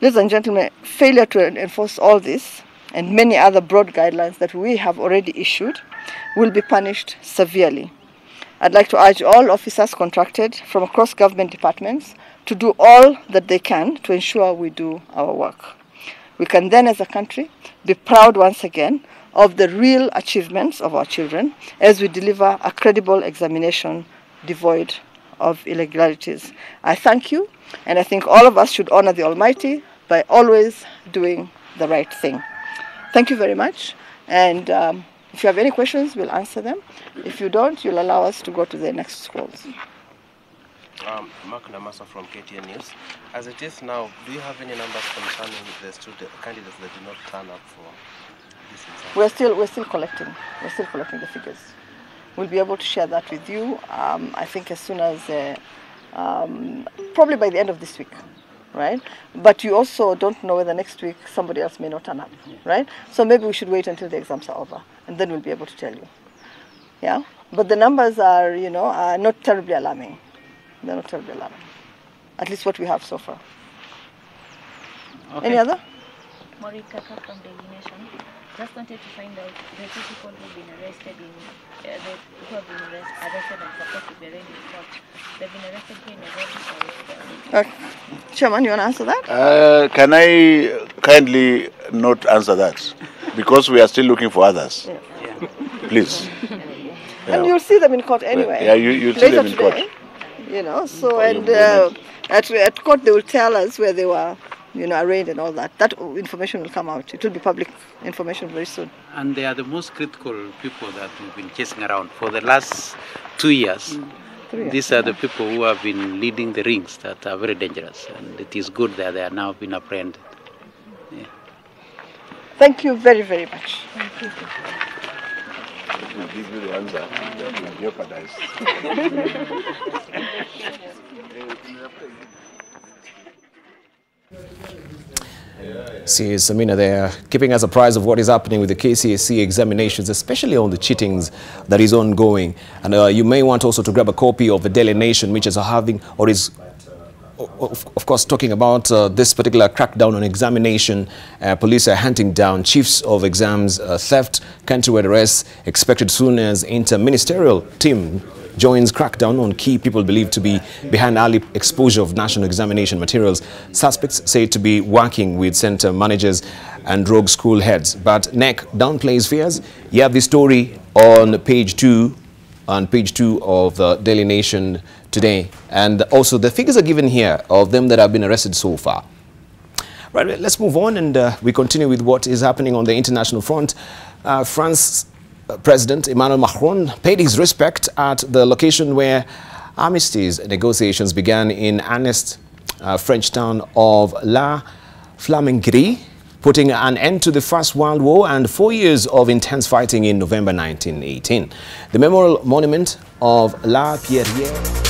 Ladies and gentlemen, failure to enforce all this and many other broad guidelines that we have already issued will be punished severely. I'd like to urge all officers contracted from across government departments to do all that they can to ensure we do our work. We can then, as a country, be proud once again of the real achievements of our children as we deliver a credible examination devoid of irregularities. I thank you, and I think all of us should honor the Almighty by always doing the right thing. Thank you very much, and if you have any questions, we'll answer them. If you don't, you'll allow us to go to the next schools. Mark Namasa from KTN News. As it is now, do you have any numbers concerning the student candidates that did not turn up for this exam? We're still collecting. We're still collecting the figures. We'll be able to share that with you. I think as soon as probably by the end of this week, right? But you also don't know whether next week somebody else may not turn up, right? So maybe we should wait until the exams are over, and then we'll be able to tell you. Yeah, but the numbers are, are not terribly alarming. They're not terribly alarming. At least what we have so far. Okay. Any other? Morika from Daily Nation. Just wanted to find out the two people who've been arrested arrested and supposed to be arraigned in court. They've been arrested here in Nairobi. Chairman, you want to answer that? Can I kindly not answer that? Because we are still looking for others. Yeah. Please. And you'll see them in court anyway. Yeah, you'll see them in court. So and at court they will tell us where they were, arraigned and all that. That information will come out. It will be public information very soon. And they are the most critical people that we've been chasing around for the last 2 years. These are the people who have been leading the rings that are very dangerous, and it is good that they are now being apprehended. Yeah. Thank you very, very much. Thank you. Give you the answer. Jeopardize. See, Samina, they're keeping us apprised of what is happening with the KCSE examinations, especially on the cheatings that is ongoing. And you may want also to grab a copy of the Daily Nation, which is having, or is, of course, talking about this particular crackdown on examination. Police are hunting down chiefs of exams, theft, countrywide arrests expected soon as inter-ministerial team joins crackdown on key people believed to be behind early exposure of national examination materials. Suspects said to be working with center managers and rogue school heads. But NEC downplays fears. You have the story on page 2 of the Daily Nation today. And also the figures are given here of them that have been arrested so far. Right, let's move on and we continue with what is happening on the international front. France President Emmanuel Macron paid his respect at the location where armistice negotiations began in earnest, French town of La Flamingerie, putting an end to the First World War and 4 years of intense fighting in November 1918. The memorial monument of La Pierrière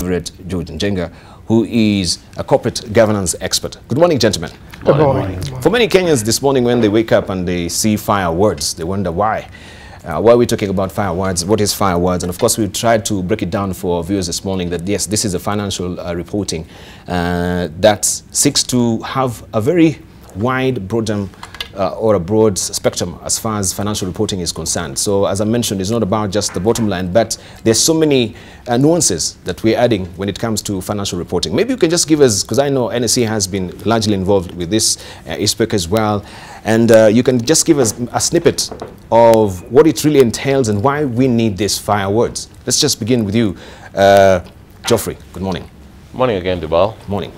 Reverend George Njenga, who is a corporate governance expert. Good morning, gentlemen. Good morning. For many Kenyans this morning, when they wake up and they see fire words, they wonder why. Why are we talking about fire words? What is fire words? And of course, we tried to break it down for viewers this morning that yes, this is a financial reporting that seeks to have a very wide, or a broad spectrum as far as financial reporting is concerned. So as I mentioned, it's not about just the bottom line, but there's so many nuances that we're adding when it comes to financial reporting. Maybe you can just give us, because I know NSC has been largely involved with this ISPEC as well, and you can just give us a snippet of what it really entails and why we need these fire words. Let's just begin with you, Geoffrey. Good morning. Morning again, Dubal. Morning.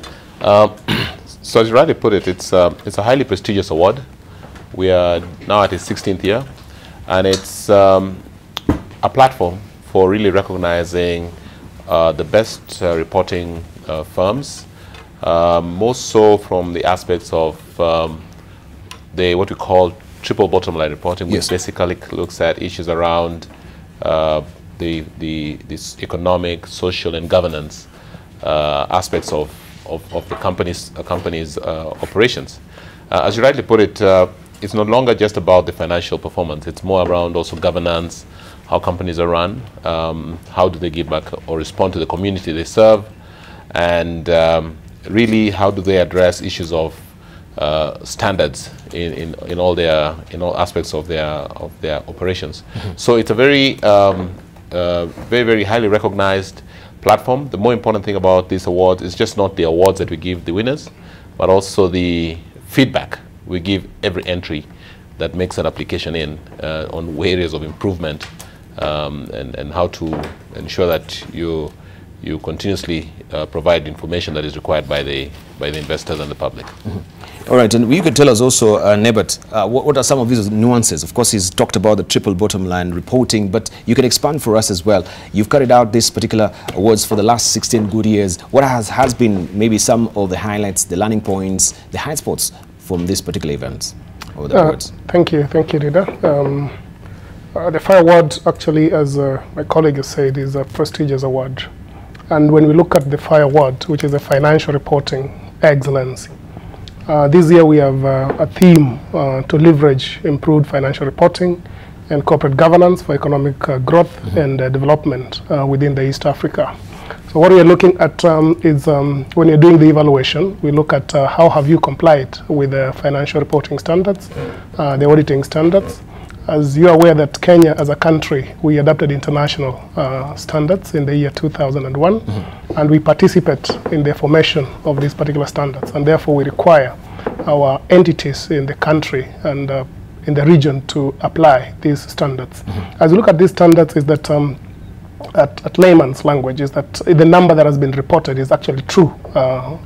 So as you rightly put it, it's a highly prestigious award. We are now at its 16th year, and it's a platform for really recognizing the best reporting firms, most so from the aspects of what we call triple bottom line reporting, which basically looks at issues around this economic, social, and governance aspects of the company's operations. As you rightly put it, it's no longer just about the financial performance. It's more around also governance, how companies are run, how do they give back or respond to the community they serve, and really how do they address issues of standards in all aspects of their operations. So it's a very very highly recognized platform. The more important thing about this award is just not the awards that we give the winners, but also the feedback we give every entry that makes an application on areas of improvement, and how to ensure that you continuously provide information that is required by the investors and the public. All right, and you could tell us also, Nebat, what are some of these nuances? Of course, he's talked about the triple bottom line reporting, but you can expand for us as well. You've carried out this particular awards for the last 16 good years. What has been maybe some of the highlights, the learning points, the high spots from this particular event? Or the awards? Thank you, Rida. The Fire Award, actually, as my colleague has said, is a prestigious award. And when we look at the Fire Award, which is a financial reporting excellence, this year we have a theme to leverage improved financial reporting and corporate governance for economic growth and development within the East Africa. So what we are looking at is when you're doing the evaluation, we look at how have you complied with the financial reporting standards, the auditing standards. As you are aware that Kenya as a country, we adopted international standards in the year 2001, and we participate in the formation of these particular standards, and therefore we require our entities in the country and in the region to apply these standards. As we look at these standards, is that at layman's language, is that the number that has been reported is actually true.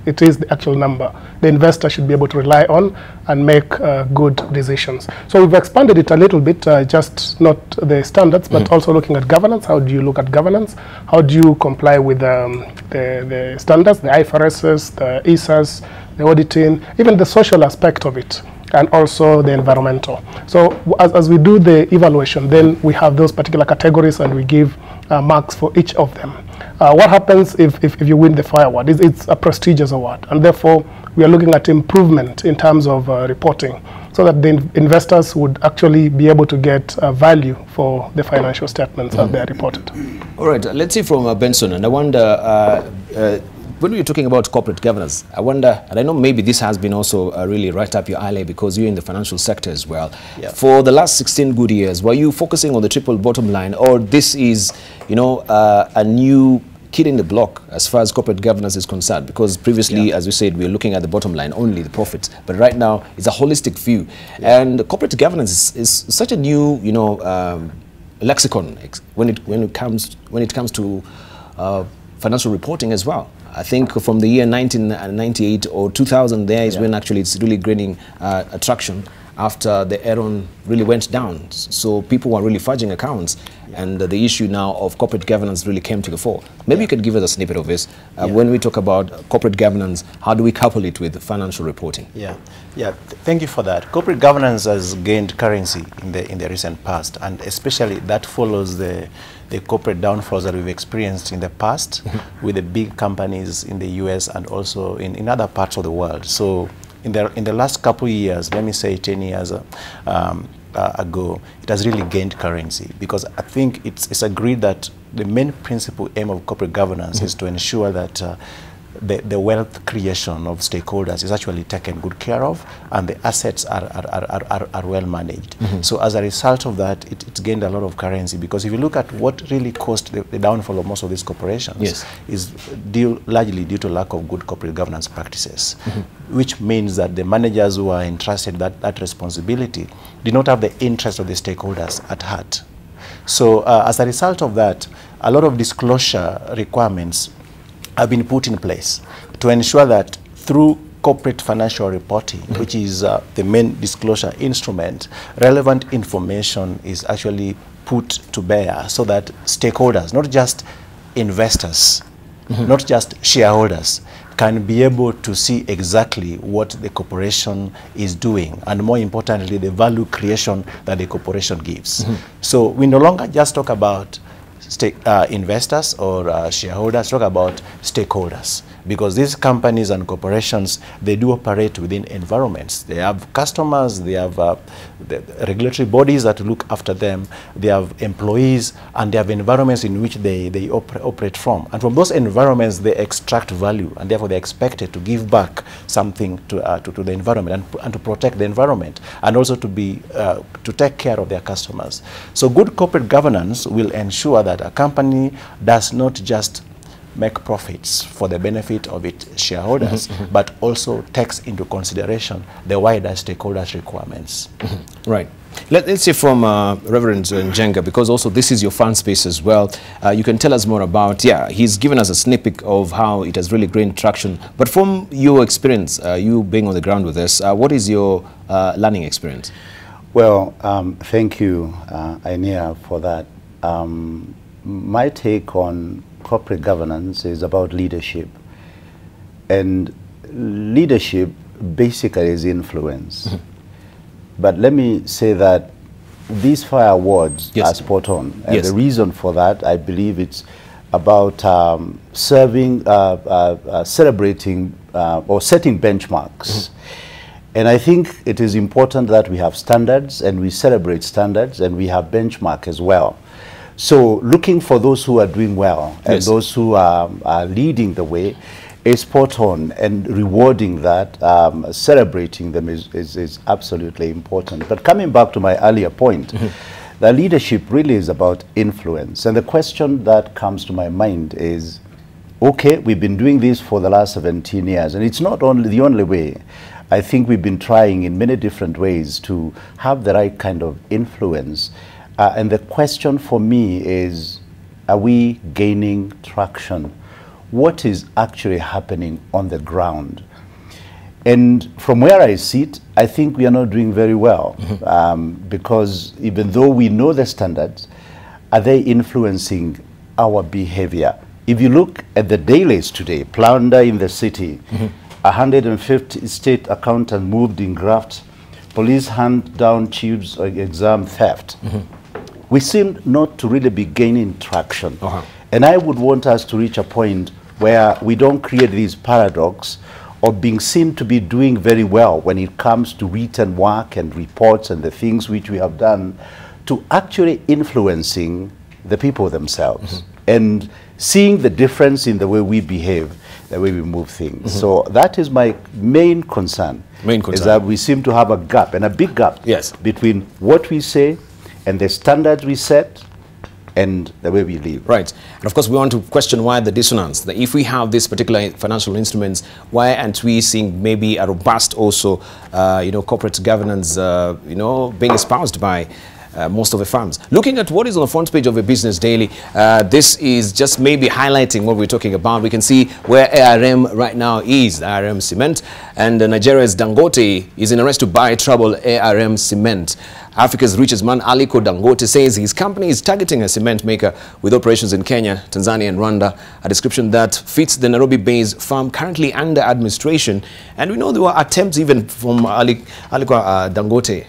It is the actual number. The investor should be able to rely on and make good decisions. So we've expanded it a little bit, just not the standards, but also looking at governance. How do you look at governance? How do you comply with the standards, the IFRSs, the ISAs, the auditing, even the social aspect of it, and also the environmental. So as we do the evaluation, then we have those particular categories and we give marks for each of them. What happens if you win the Fire Award? It's a prestigious award, and therefore we are looking at improvement in terms of reporting, so that the investors would actually be able to get value for the financial statements as they are reported. All right, let's see from Benson, and I wonder, when we're talking about corporate governance, I wonder, and I know maybe this has been also really right up your alley because you're in the financial sector as well. Yeah. For the last 16 good years, were you focusing on the triple bottom line, or this is, you know, a new kid in the block as far as corporate governance is concerned? Because previously, as we said, we were looking at the bottom line, only the profits. But right now, it's a holistic view. And corporate governance is such a new, you know, lexicon when it comes to financial reporting as well. I think from the year 1998 or 2000 there is when actually it's really gaining attraction. after the Aaron really went down. So people were really fudging accounts, and the issue now of corporate governance really came to the fore. Maybe you could give us a snippet of this. When we talk about corporate governance, how do we couple it with financial reporting? Thank you for that. Corporate governance has gained currency in the recent past, and especially that follows the corporate downfalls that we've experienced in the past with the big companies in the US and also in other parts of the world. So in the last couple of years, let me say 10 years ago, it has really gained currency, because I think it's agreed that the main principal aim of corporate governance is to ensure that the wealth creation of stakeholders is actually taken good care of, and the assets are well managed. So as a result of that, it's gained a lot of currency, because if you look at what really caused the downfall of most of these corporations, is largely due to lack of good corporate governance practices, which means that the managers who are entrusted that responsibility did not have the interest of the stakeholders at heart. So as a result of that, a lot of disclosure requirements have been put in place to ensure that through corporate financial reporting, which is the main disclosure instrument, relevant information is actually put to bear so that stakeholders, not just investors, not just shareholders, can be able to see exactly what the corporation is doing, and more importantly, the value creation that the corporation gives. So we no longer just talk about investors or shareholders, talk about stakeholders, because these companies and corporations, they do operate within environments. They have customers, they have the regulatory bodies that look after them, they have employees, and they have environments in which they operate from. And from those environments, they extract value, and therefore they're expected to give back something to the environment and to protect the environment, and also to take care of their customers. So good corporate governance will ensure that a company does not just make profits for the benefit of its shareholders, but also takes into consideration the wider stakeholders' requirements. Right. Let's hear from Reverend Njenga, because also this is your fan space as well. You can tell us more about, he's given us a snippet of how it has really gained traction. But from your experience, you being on the ground with this, what is your learning experience? Well, thank you, Ainia, for that. My take on corporate governance is about leadership. And leadership basically is influence. But let me say that these 5 awards are spot on. And the reason for that, I believe it's about celebrating or setting benchmarks. And I think it is important that we have standards, and we celebrate standards, and we have benchmark as well. So looking for those who are doing well and those who are leading the way is spot on, and rewarding that, celebrating them is absolutely important. But coming back to my earlier point, the leadership really is about influence. And the question that comes to my mind is, okay, we've been doing this for the last 17 years, and it's not only the only way. I think we've been trying in many different ways to have the right kind of influence. And the question for me is, are we gaining traction? What is actually happening on the ground? And from where I sit, I think we are not doing very well, because even though we know the standards, are they influencing our behavior? If you look at the dailies today, plunder in the city, 150 state accountants moved in graft, police hand down chiefs exam theft. We seem not to really be gaining traction. And I would want us to reach a point where we don't create this paradox of being seen to be doing very well when it comes to written work and reports and the things which we have done, to actually influencing the people themselves and seeing the difference in the way we behave, the way we move things. So that is my main concern. Is that we seem to have a gap, and a big gap, between what we say and the standards we set and the way we live. Right. And of course, we want to question why the dissonance. That if we have these particular financial instruments, why aren't we seeing maybe a robust also, corporate governance, being espoused by most of the firms. Looking at what is on the front page of a Business Daily, this is just maybe highlighting what we're talking about. We can see where ARM right now is, ARM Cement, and Nigeria's Dangote is in a race to buy trouble ARM Cement. Africa's richest man, Aliko Dangote, says his company is targeting a cement maker with operations in Kenya, Tanzania and Rwanda, a description that fits the Nairobi-based firm currently under administration. And we know there were attempts even from Aliko Dangote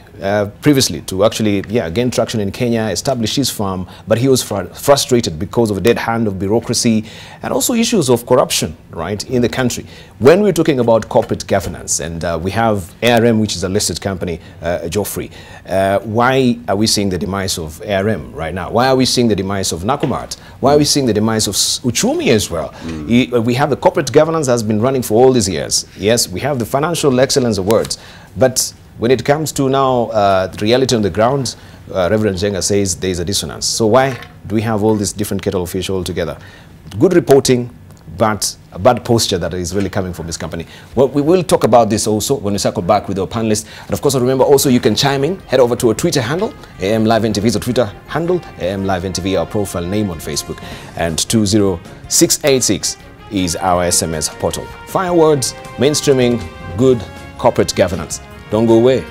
previously to actually gain traction in Kenya, establish his firm, but he was frustrated because of a dead hand of bureaucracy and also issues of corruption, right, in the country. When we're talking about corporate governance, and we have ARM, which is a listed company, Joffrey, why are we seeing the demise of ARM right now? Why are we seeing the demise of Nakumatt? Why are we seeing the demise of Uchumi as well? We have the corporate governance that has been running for all these years. Yes, we have the financial excellence awards, but when it comes to now the reality on the ground, Reverend Jenga says there is a dissonance. So why do we have all these different kettle of fish all together? Good reporting, but a bad posture that is really coming from this company. Well, we will talk about this also when we circle back with our panelists. And of course, remember also you can chime in. Head over to our Twitter handle. AM Live NTV is our Twitter handle. AM Live NTV, our profile name on Facebook. And 20686 is our SMS portal. Firewords, mainstreaming, good corporate governance. Don't go away.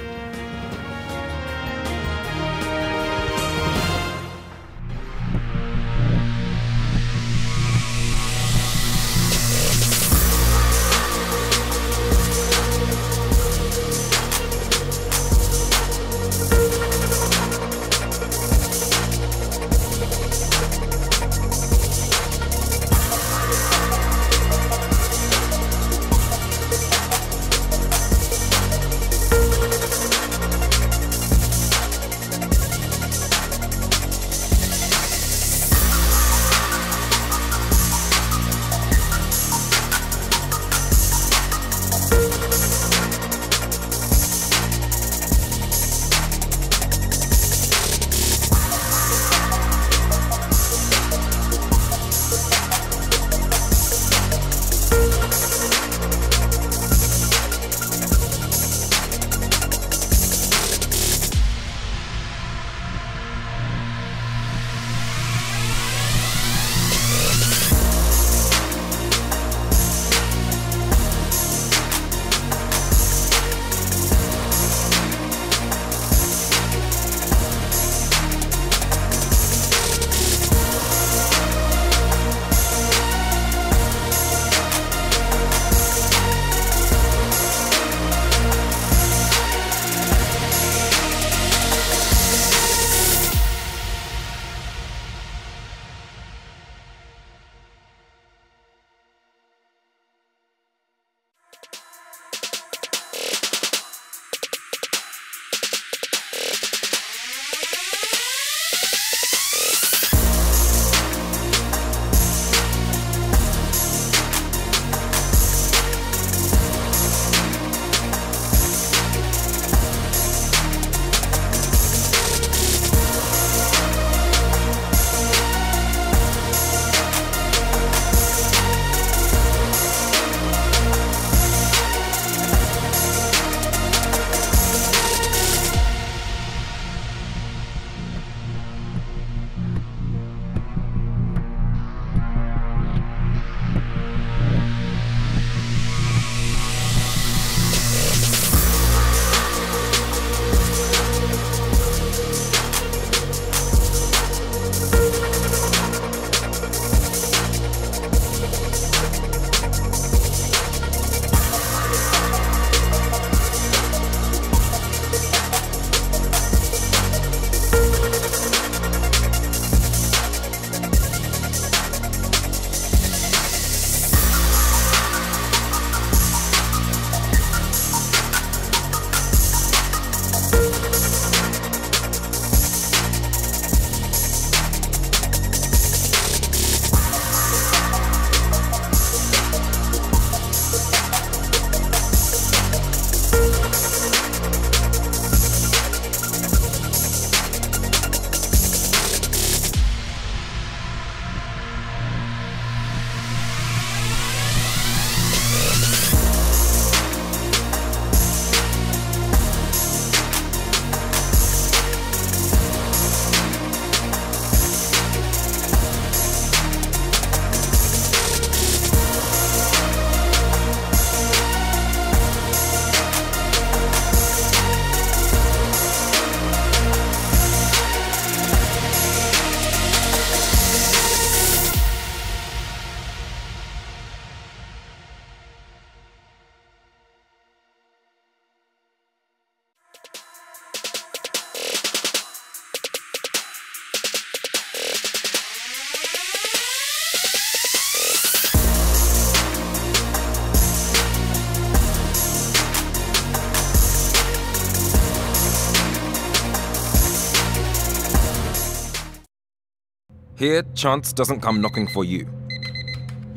Here, chance doesn't come knocking for you.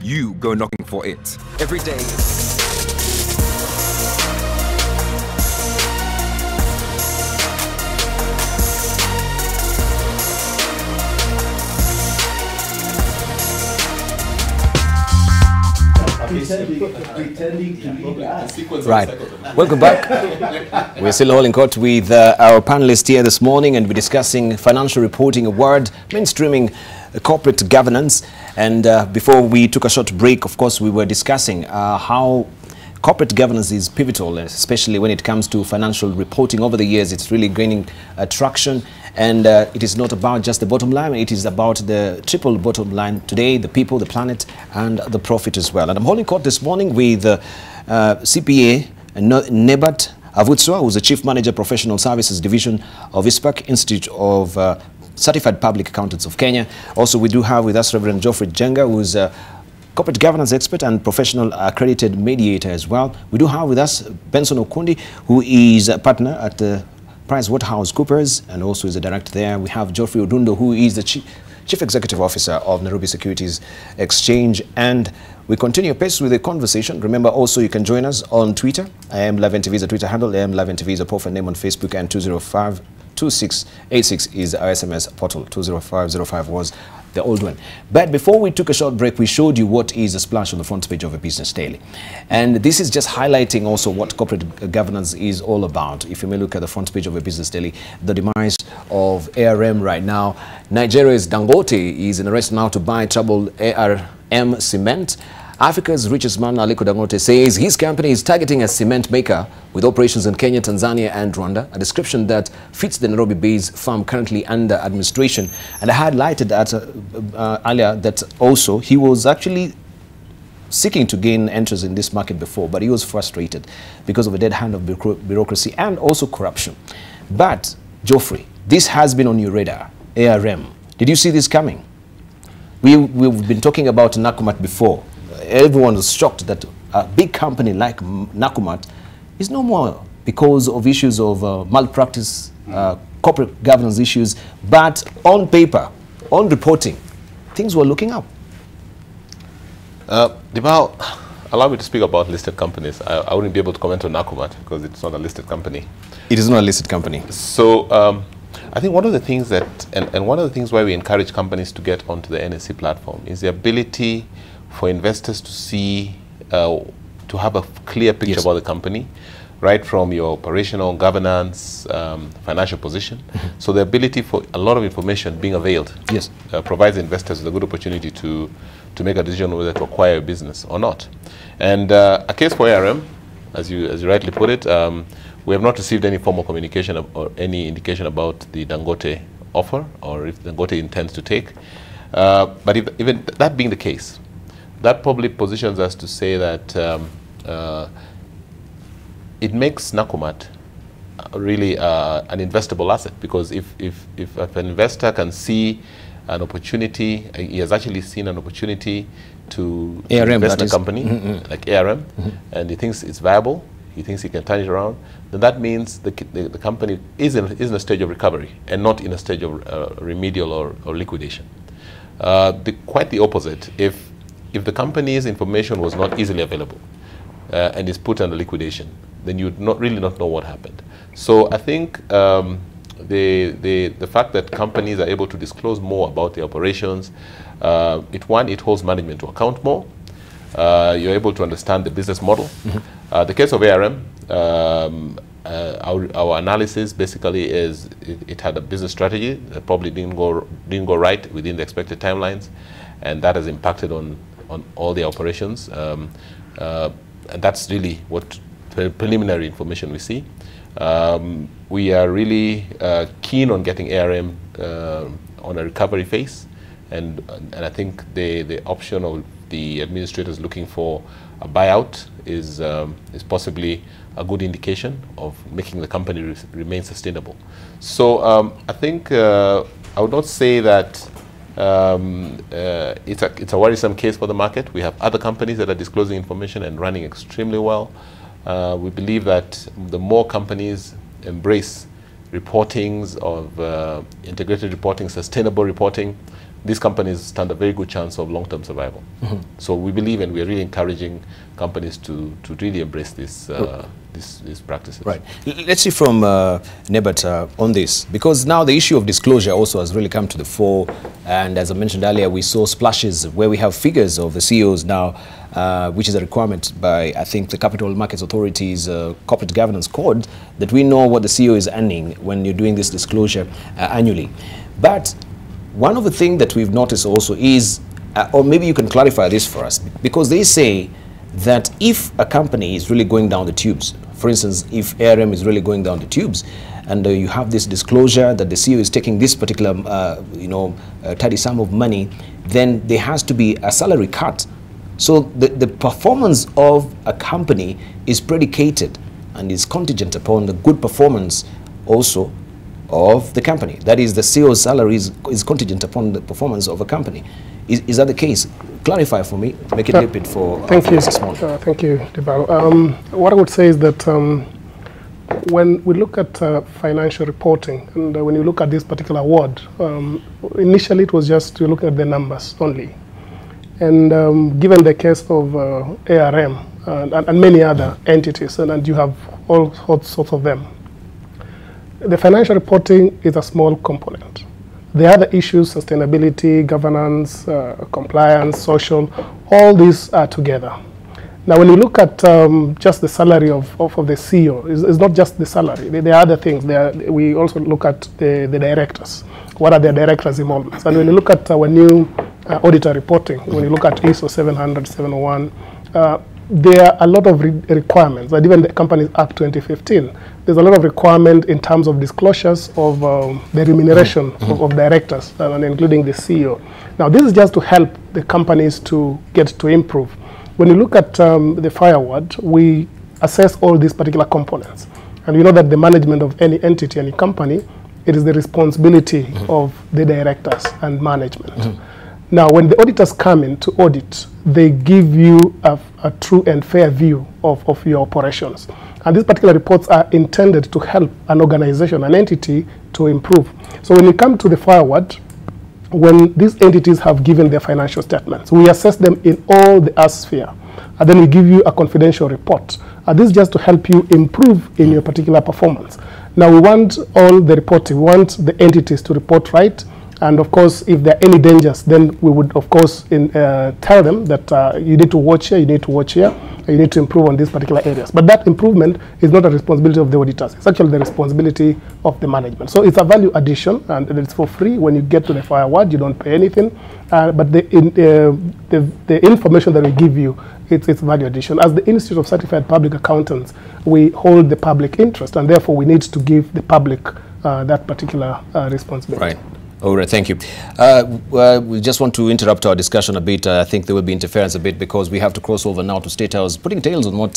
You go knocking for it. Every day. Right. Welcome back. We're still holding court with our panelists here this morning, and we're discussing Financial Reporting Award, mainstreaming corporate governance. And before we took a short break, of course, we were discussing how corporate governance is pivotal, especially when it comes to financial reporting. Over the years, it's really gaining traction. And it is not about just the bottom line, it is about the triple bottom line today, the people, the planet, and the profit as well. And I'm holding court this morning with CPA Nebat Avutswa, who's the Chief Manager, Professional Services Division of ISPAC, Institute of Certified Public Accountants of Kenya. Also, we do have with us Reverend Geoffrey Jenga, who's a corporate governance expert and professional accredited mediator as well. We do have with us Benson Okundi, who is a partner at the PricewaterhouseCoopers and also is a director there. We have Geoffrey Odundo, who is the Chief Executive Officer of Nairobi Securities Exchange. And we continue pace with the conversation. Remember also you can join us on Twitter. I am Live NTV is a Twitter handle. I am Live NTV is a profile name on Facebook, and 205-2686 is our SMS portal. 20505 was the old one. But before we took a short break, we showed you what is a splash on the front page of a Business Daily. And this is just highlighting also what corporate governance is all about. If you may look at the front page of a Business Daily, the demise of ARM right now. Nigeria's Dangote is in a race now to buy troubled ARM cement. Africa's richest man, Aliko Dangote, says his company is targeting a cement maker with operations in Kenya, Tanzania, and Rwanda, a description that fits the Nairobi-based firm currently under administration. And I highlighted that earlier that also he was actually seeking to gain entrance in this market before, but he was frustrated because of a dead hand of bureaucracy and also corruption. But, Geoffrey, this has been on your radar, ARM. Did you see this coming? We've been talking about Nakumatt before. Everyone was shocked that a big company like Nakumatt is no more because of issues of malpractice, corporate governance issues, but on paper, on reporting, things were looking up. Dibao, allow me to speak about listed companies. I wouldn't be able to comment on Nakumatt because it's not a listed company. It is not a listed company. So I think one of the things that, and one of the things why we encourage companies to get onto the NSE platform is the ability for investors to see, to have a clear picture about the company, right from your operational governance, financial position. So the ability for a lot of information being availed provides investors with a good opportunity to make a decision whether to acquire a business or not. And a case for ARM, as you rightly put it, we have not received any formal communication or any indication about the Dangote offer or if Dangote intends to take. But even that being the case, that probably positions us to say that it makes Nakumatt really an investable asset, because if an investor can see an opportunity, he has actually seen an opportunity to invest in a company like ARM, and he thinks it's viable, he thinks he can turn it around, then that means the company is in a stage of recovery and not in a stage of remedial or liquidation. Quite the opposite. If the company's information was not easily available and is put under liquidation, then you would really not know what happened. So I think the fact that companies are able to disclose more about their operations, it holds management to account more. You're able to understand the business model. The case of ARM, our analysis basically is it had a business strategy that probably didn't go right within the expected timelines, and that has impacted on all the operations, and that's really what preliminary information we see. We are really keen on getting ARM on a recovery phase, and I think the option of the administrators looking for a buyout is possibly a good indication of making the company remain sustainable. So I think I would not say that it's a worrisome case for the market. We have other companies that are disclosing information and running extremely well. We believe that the more companies embrace reportings of integrated reporting, sustainable reporting, these companies stand a very good chance of long-term survival. So we believe, and we are really encouraging companies to really embrace this, these practices. Right. Let's see from Nebat on this, because now the issue of disclosure also has really come to the fore. And as I mentioned earlier, we saw splashes where we have figures of the CEOs now, which is a requirement by, I think, the Capital Markets Authority's Corporate Governance Code, that we know what the CEO is earning when you're doing this disclosure annually. But one of the things that we've noticed also is, or maybe you can clarify this for us, because they say that if a company is really going down the tubes, for instance, if ARM is really going down the tubes, and you have this disclosure that the CEO is taking this particular, tidy sum of money, then there has to be a salary cut. So the performance of a company is predicated and is contingent upon the good performance also of the company. That is, the CEO's salary is contingent upon the performance of a company. Is that the case? Clarify for me, make it limpid for thank you. Thank you, Debaro. What I would say is that when we look at financial reporting, and when you look at this particular award, initially it was just to look at the numbers only. And given the case of ARM and many other entities, and you have all sorts of them, the financial reporting is a small component. The other issues, sustainability, governance, compliance, social, all these are together. Now, when you look at just the salary of the CEO, it's not just the salary. There are other things. We also look at the directors. What are the directors' involvements? And when you look at our new auditor reporting, when you look at ISO 700, 701, there are a lot of requirements. And even the Companies Act 2015, there's a lot of requirement in terms of disclosures of the remuneration of directors, and including the CEO. Now, this is just to help the companies to get to improve. When you look at the Fire Award, we assess all these particular components. And we know that the management of any entity, any company, it is the responsibility of the directors and management. Now, when the auditors come in to audit, they give you a true and fair view of your operations. And these particular reports are intended to help an organization, an entity, to improve. So when you come to the Fire Award, when these entities have given their financial statements, we assess them in all the sphere, and then we give you a confidential report. This is just to help you improve in your particular performance. Now, we want all the reporting, we want the entities to report right, and of course, if there are any dangers, then we would, of course, tell them that you need to watch here, you need to watch here, and you need to improve on these particular areas. But that improvement is not a responsibility of the auditors. It's actually the responsibility of the management. So it's a value addition, and it's for free. When you get to the Fire Award, you don't pay anything. But the information that we give you, it's value addition. As the Institute of Certified Public Accountants, we hold the public interest, and therefore we need to give the public that particular responsibility. Right. All right, thank you. We just want to interrupt our discussion a bit. I think there will be interference a bit because we have to cross over now to State House, putting tails on what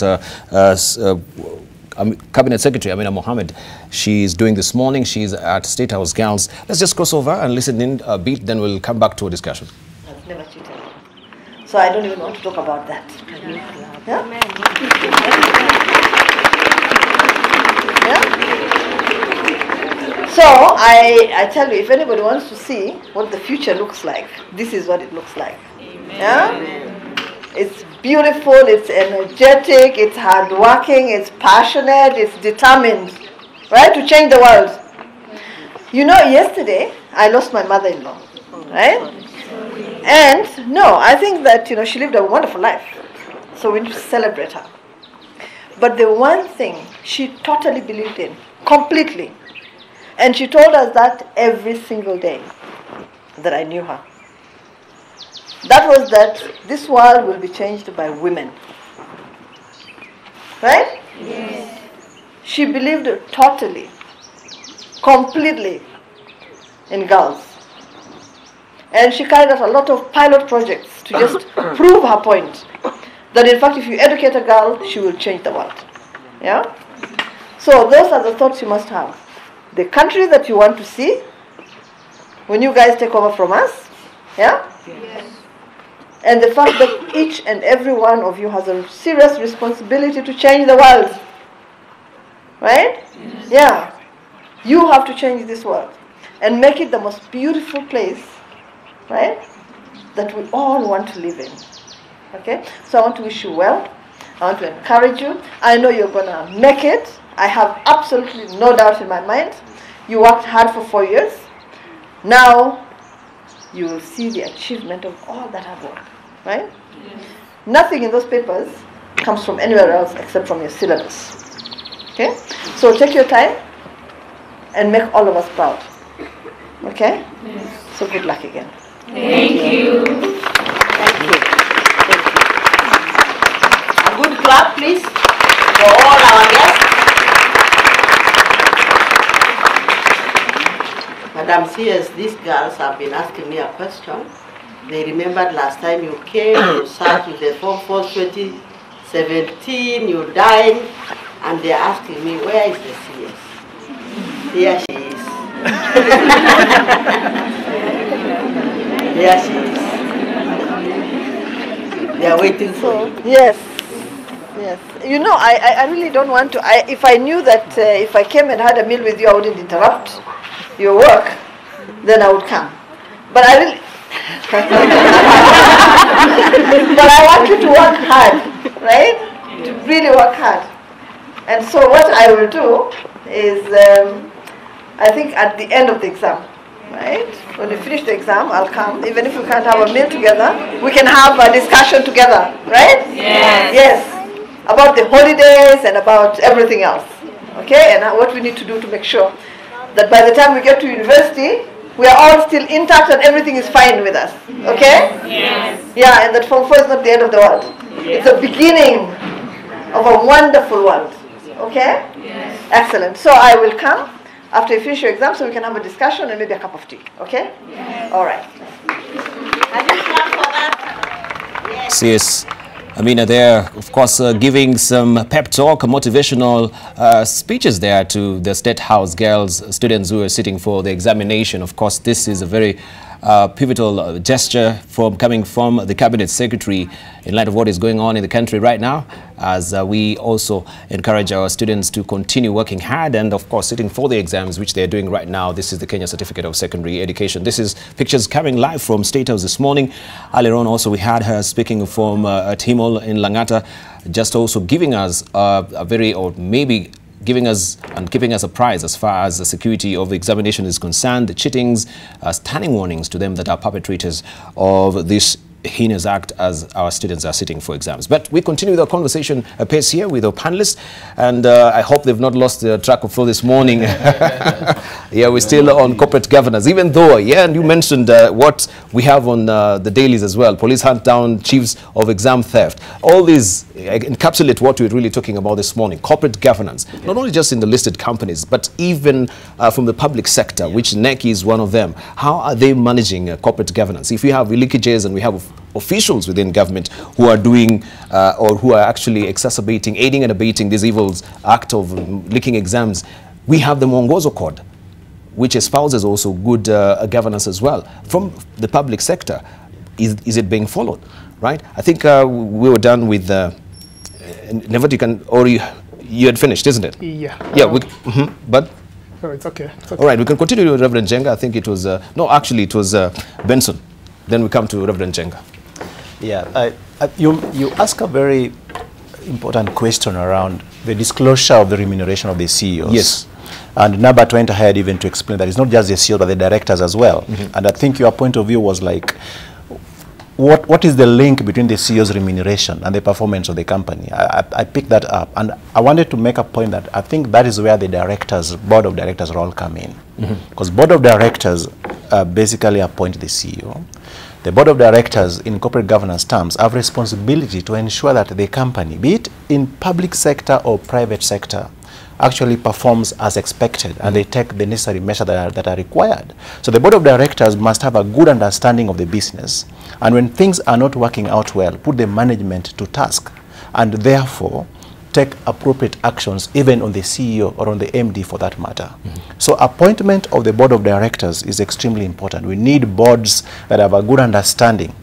Cabinet Secretary Amina Mohammed, she's doing this morning. She's at State House Girls. Let's just cross over and listen in a bit, then we'll come back to a discussion. I've never cheated. So I don't even want to talk about that. Yeah? So I tell you, if anybody wants to see what the future looks like, this is what it looks like. Amen. Yeah? Amen. It's beautiful, it's energetic, it's hardworking, it's passionate, it's determined, right, to change the world. You know, yesterday I lost my mother-in-law, right? And no, I think that, you know, she lived a wonderful life. So we need to celebrate her. But the one thing she totally believed in, completely, and she told us that every single day that I knew her. That was that this world will be changed by women. Right? Yes. She believed totally, completely in girls. And she carried out a lot of pilot projects to just prove her point. That in fact, if you educate a girl, she will change the world. Yeah? So those are the thoughts you must have. The country that you want to see when you guys take over from us, yeah? Yes. And the fact that each and every one of you has a serious responsibility to change the world. Right? Yes. Yeah. You have to change this world and make it the most beautiful place right? That we all want to live in. Okay? So I want to wish you well. I want to encourage you. I know you're going to make it. I have absolutely no doubt in my mind. You worked hard for 4 years. Now you will see the achievement of all that hard work, right? Yes. Nothing in those papers comes from anywhere else except from your syllabus. Okay? So take your time and make all of us proud. Okay? Yes. So good luck again. Thank you. Thank you. A good clap, please, for all our guests. Madam CS, these girls have been asking me a question. They remembered last time you came, you sat with the Form 4 2017, you dined, and they're asking me, where is the CS? Here she is. Here she is. They are waiting for you. Yes. Yes. You know, I really don't want to. If I knew that if I came and had a meal with you, I wouldn't interrupt your work, then I would come. But I really... but I want you to work hard, right? To really work hard. And so what I will do is, I think at the end of the exam, right? When we finish the exam, I'll come. Even if we can't have a meal together, we can have a discussion together, right? Yes. Yes. About the holidays and about everything else. Okay? And what we need to do to make sure that by the time we get to university, we are all still intact and everything is fine with us. Okay? Yes. Yeah, and that Form 4 is not the end of the world. It's a beginning of a wonderful world. Okay? Yes. Excellent. So I will come after you finish your exam so we can have a discussion and maybe a cup of tea. Okay? Yes. All right. CS Amina there, of course, giving some pep talk, motivational speeches there to the State House girls, students who are sitting for the examination. Of course, this is a very pivotal gesture coming from the Cabinet Secretary in light of what is going on in the country right now, as we also encourage our students to continue working hard and, of course, sitting for the exams, which they're doing right now. This is the Kenya Certificate of Secondary Education. This is pictures coming live from State House this morning. Earlier on, also, we had her speaking from Timol in Langata, just also giving us a very, or maybe giving us and keeping us apprised as far as the security of the examination is concerned, the cheatings, standing warnings to them that are perpetrators of this heinous act as our students are sitting for exams. But we continue the conversation apace here with our panelists, and I hope they've not lost the track of flow this morning. Yeah, we're still on corporate governance, even though, yeah, and you mentioned what we have on the dailies as well, police hunt down chiefs of exam theft. All these encapsulate what we're really talking about this morning, corporate governance, not only just in the listed companies, but even from the public sector, which NEC is one of them. How are they managing corporate governance? If we have leakages and we have officials within government who are doing or who are actually exacerbating, aiding and abetting this evils act of leaking exams, we have the Mwongozo Code, which espouses also good governance as well from the public sector. Is it being followed, right? I think we were done with never you can, or you had finished, isn't it? Yeah. Yeah, but no, it's okay. It's okay. All right, we can continue with Reverend Jenga. I think it was no, actually it was Benson. Then we come to Reverend Jenga. Yeah, you ask a very important question around the disclosure of the remuneration of the CEOs. Yes. And Nabat went ahead even to explain that it's not just the CEOs but the directors as well. And I think your point of view was like, what is the link between the CEO's remuneration and the performance of the company? I picked that up, and I wanted to make a point that I think that is where the directors, board of directors role come in. Because board of directors basically appoint the CEO. The board of directors in corporate governance terms have responsibility to ensure that the company, be it in public sector or private sector, actually performs as expected, and they take the necessary measures that are required. So the board of directors must have a good understanding of the business, and when things are not working out well, put the management to task, and therefore take appropriate actions even on the CEO or on the MD for that matter. So appointment of the board of directors is extremely important. We need boards that have a good understanding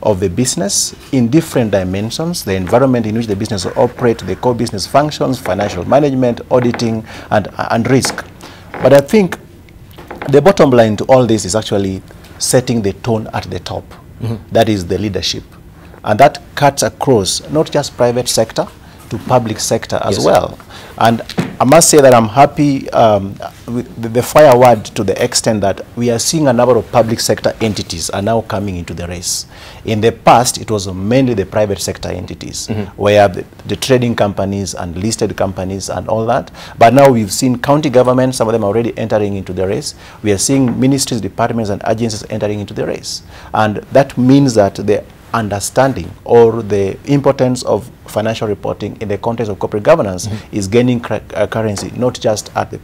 of the business in different dimensions, the environment in which the business operates, the core business functions, financial management, auditing, and risk. But I think the bottom line to all this is actually setting the tone at the top. That is the leadership. And that cuts across not just private sector to public sector as well. And I must say that I'm happy with the fire word to the extent that we are seeing a number of public sector entities are now coming into the race. In the past, it was mainly the private sector entities, where the trading companies and listed companies and all that. But now we've seen county governments, some of them already entering into the race. We are seeing ministries, departments, and agencies entering into the race. And that means that the understanding or the importance of financial reporting in the context of corporate governance is gaining currency, not just at the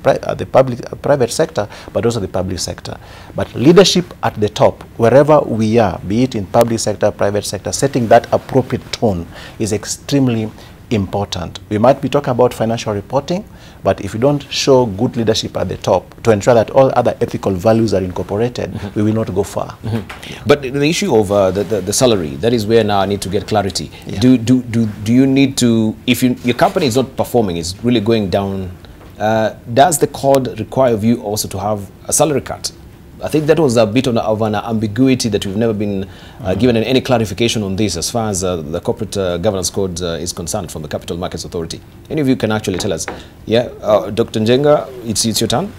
private sector, but also the public sector. But leadership at the top, wherever we are, be it in public sector, private sector, setting that appropriate tone is extremely important. We might be talking about financial reporting, but if you don't show good leadership at the top to ensure that all other ethical values are incorporated, we will not go far. But the issue of the salary, that is where now I need to get clarity. Do you need to, if your company is not performing, it's really going down, does the code require of you also to have a salary cut? I think that was a bit of an ambiguity that we've never been given any clarification on this as far as the corporate governance code is concerned from the Capital Markets Authority. Any of you can actually tell us? Yeah, Dr. Njenga, it's your turn.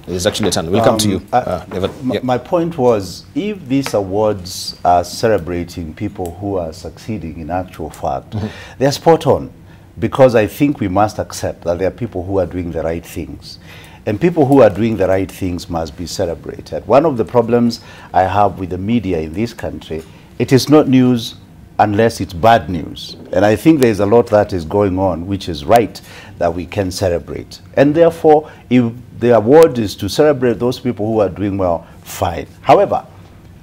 It's actually your turn. We'll come to you. My point was, if these awards are celebrating people who are succeeding in actual fact, they're spot on, because I think we must accept that there are people who are doing the right things. And people who are doing the right things must be celebrated. One of the problems I have with the media in this country, it is not news unless it's bad news. And I think there's a lot that is going on, which is right, that we can celebrate. And therefore, if the award is to celebrate those people who are doing well, fine. However,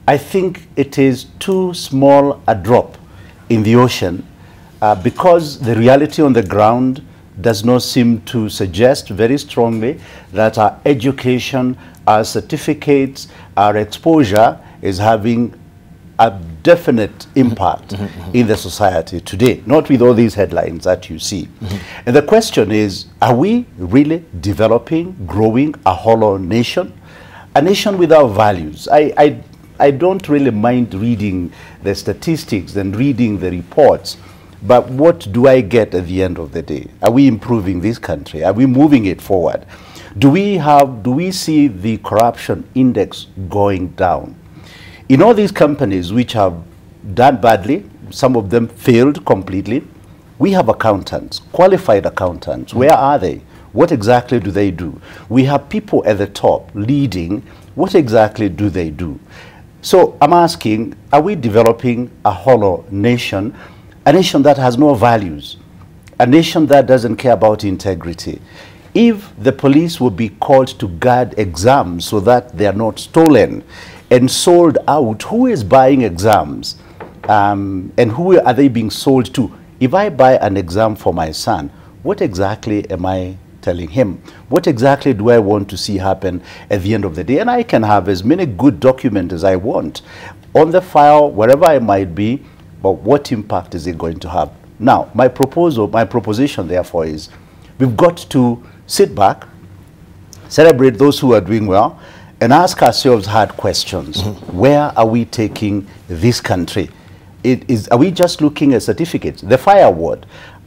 I think it is too small a drop in the ocean because the reality on the ground does not seem to suggest very strongly that our education, our certificates, our exposure is having a definite impact in the society today, not with all these headlines that you see. And the question is, are we really developing, growing a hollow nation? A nation without values. I don't really mind reading the statistics and reading the reports, but what do I get at the end of the day? Are we improving this country? Are we moving it forward? Do we see the corruption index going down? In all these companies which have done badly, some of them failed completely, we have accountants, qualified accountants. Where are they? What exactly do they do? We have people at the top leading. What exactly do they do? So I'm asking, are we developing a hollow nation? A nation that has no values, a nation that doesn't care about integrity. If the police would be called to guard exams so that they are not stolen and sold out, who is buying exams and who are they being sold to? If I buy an exam for my son, what exactly am I telling him? What exactly do I want to see happen at the end of the day? And I can have as many good documents as I want on the file, wherever I might be, but what impact is it going to have? Now, my proposition, therefore, is we've got to sit back, celebrate those who are doing well, and ask ourselves hard questions. Where are we taking this country? Are we just looking at certificates? The fire award,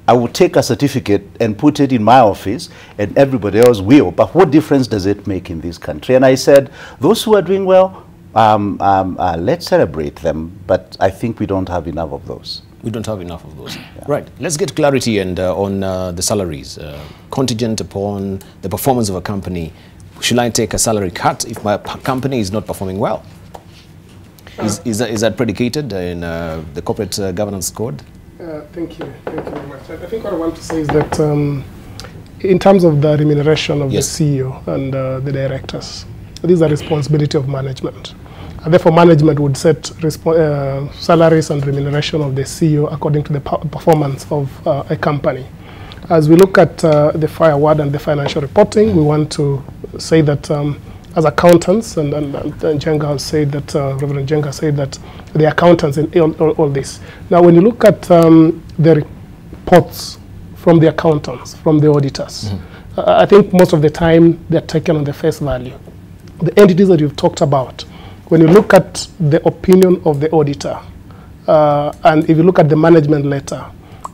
I will take a certificate and put it in my office, and everybody else will. But what difference does it make in this country? And I said, those who are doing well, let's celebrate them, but I think we don't have enough of those. We don't have enough of those. Right. Let's get clarity and on the salaries. Contingent upon the performance of a company, should I take a salary cut if my company is not performing well? Is that predicated in the corporate governance code? Thank you. Thank you very much. I think what I want to say is that in terms of the remuneration of the CEO and the directors, this is a responsibility of management. And therefore, management would set salaries and remuneration of the CEO according to the performance of a company. As we look at the fire award and the financial reporting, we want to say that as accountants, and Njenga said that, Reverend Njenga said that the accountants in all this. Now, when you look at the reports from the accountants, from the auditors, I think most of the time they're taken on the face value. The entities that you've talked about, when you look at the opinion of the auditor, and if you look at the management letter,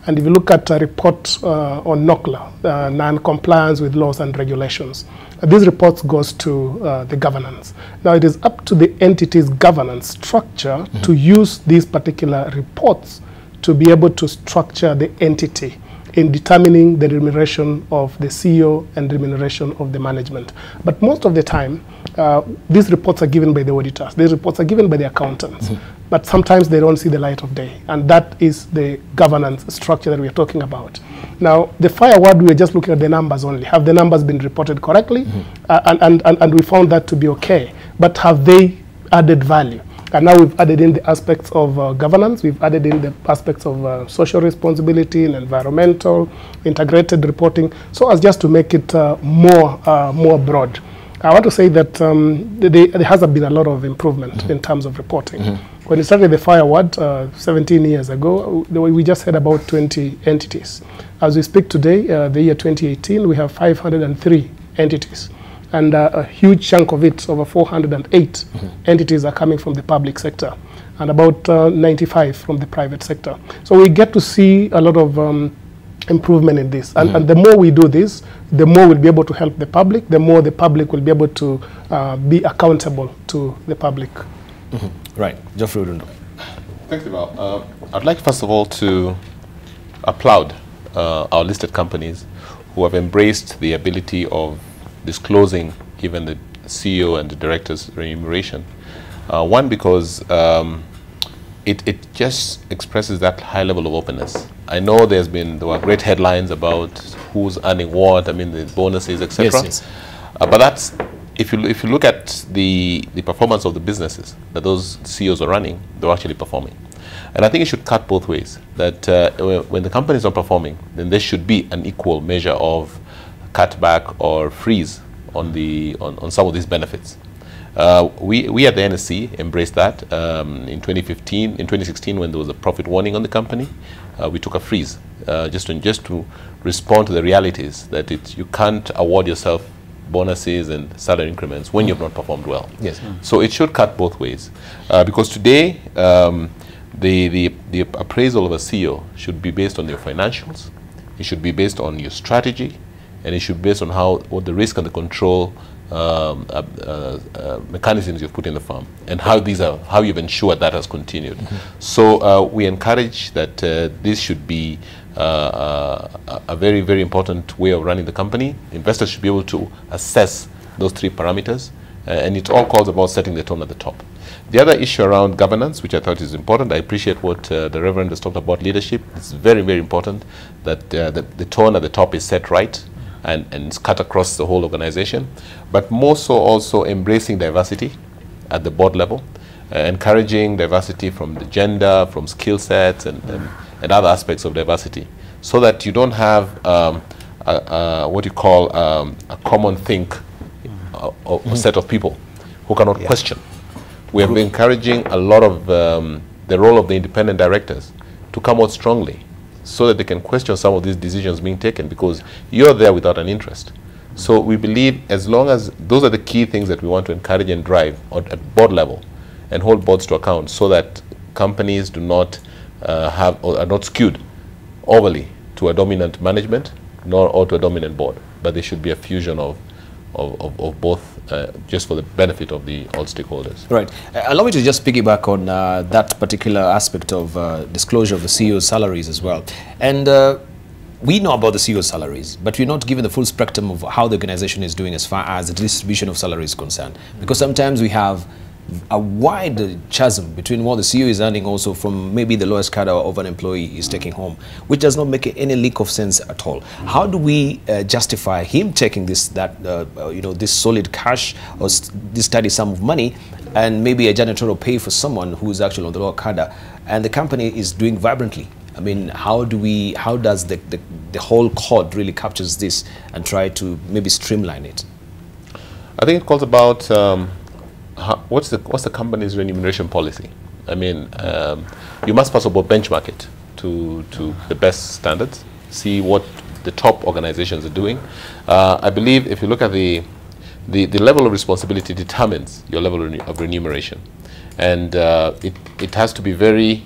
and if you look at a report on NOCLA, non-compliance with laws and regulations, these reports goes to the governance. Now it is up to the entity's governance structure to use these particular reports to be able to structure the entity in determining the remuneration of the CEO and remuneration of the management. But most of the time, these reports are given by the auditors. These reports are given by the accountants. But sometimes they don't see the light of day. And that is the governance structure that we are talking about. Now, the fire award, we're just looking at the numbers only. Have the numbers been reported correctly? And we found that to be okay. But have they added value? And now we've added in the aspects of governance, we've added in the aspects of social responsibility and environmental, integrated reporting, so as just to make it more broad. I want to say that there has been a lot of improvement in terms of reporting. When we started the fire award 17 years ago, we just had about 20 entities. As we speak today, the year 2018, we have 503 entities. And a huge chunk of it, over 408 entities, are coming from the public sector, and about 95 from the private sector. So we get to see a lot of improvement in this. And the more we do this, the more we'll be able to help the public, the more the public will be able to be accountable to the public. Right. Geoffrey Udundo. Thanks, Deval. I'd like, first of all, to applaud our listed companies who have embraced the ability of disclosing even the CEO and the director's remuneration. One, because it just expresses that high level of openness. I know there were great headlines about who's earning what, I mean the bonuses, etc. Yes, yes. But that's, if you look at the performance of the businesses that those CEOs are running, they're actually performing. And I think it should cut both ways, that when the company is not performing, then there should be an equal measure of cutback or freeze on some of these benefits. We at the NSC embraced that in 2016 when there was a profit warning on the company. We took a freeze just to respond to the realities that you can't award yourself bonuses and salary increments when you've not performed well. Yes. So it should cut both ways, because today the appraisal of a CEO should be based on your financials, it should be based on your strategy, and it should be based on what the risk and the control mechanisms you've put in the firm, and how you've ensured that has continued. So we encourage that this should be a very, very important way of running the company. Investors should be able to assess those three parameters, and it all calls about setting the tone at the top. The other issue around governance, which I thought is important, I appreciate what the Reverend has talked about leadership. It's very, very important that the tone at the top is set right, and it's cut across the whole organization, but more so also embracing diversity at the board level, encouraging diversity from the gender, from skill sets, and other aspects of diversity, so that you don't have what you call a common think a set of people who cannot question. We have been encouraging a lot of the role of the independent directors to come out strongly, so that they can question some of these decisions being taken, because you're there without an interest. So we believe, as long as those are the key things that we want to encourage and drive at board level, and hold boards to account, so that companies do not are not skewed overly to a dominant management or to a dominant board, but there should be a fusion of both, just for the benefit of all stakeholders. Right. Allow me to just piggyback on that particular aspect of disclosure of the CEO's salaries as well. And we know about the CEO's salaries, but we're not given the full spectrum of how the organization is doing as far as the distribution of salaries is concerned. Because sometimes we have a wide chasm between what the CEO is earning also from maybe the lowest cadre of an employee is taking home, which does not make any leak of sense at all. How do we justify him taking this solid cash or this steady sum of money, and maybe a janitorial pay for someone who is actually on the lower cadre, and the company is doing vibrantly? I mean, how does the whole code really captures this and try to maybe streamline it? I think it calls about what's the company's remuneration policy. I mean, you must first of all benchmark it to the best standards, see what the top organizations are doing. I believe if you look at the the level of responsibility determines your level of remuneration. And it has to be very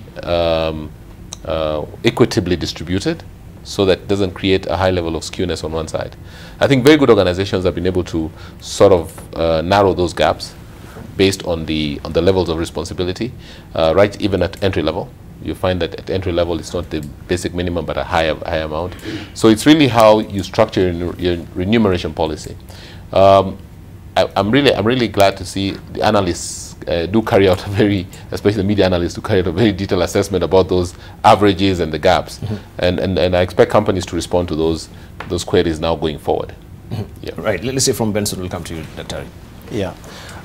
equitably distributed so that it doesn't create a high level of skewness on one side. I think very good organizations have been able to sort of narrow those gaps based on the levels of responsibility, right, even at entry level. You find that at entry level it's not the basic minimum but a high amount. So it's really how you structure your remuneration policy. I'm really glad to see the analysts do carry out a very, especially the media analysts, do carry out a very detailed assessment about those averages and the gaps. And I expect companies to respond to those queries now going forward. Yeah. Right. Let's say from Benson, we'll come to you, Dr. Yeah.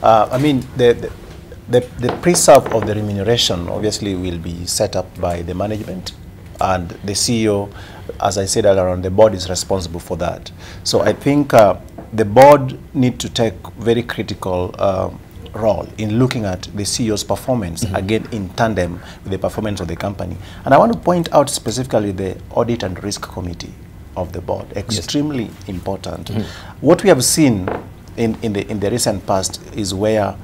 I mean, the preserve of the remuneration obviously will be set up by the management, and the CEO, as I said earlier on, the board is responsible for that. So I think the board need to take very critical role in looking at the CEO's performance, again in tandem with the performance of the company. And I want to point out specifically the Audit and Risk Committee of the board, extremely important. What we have seen in the recent past is where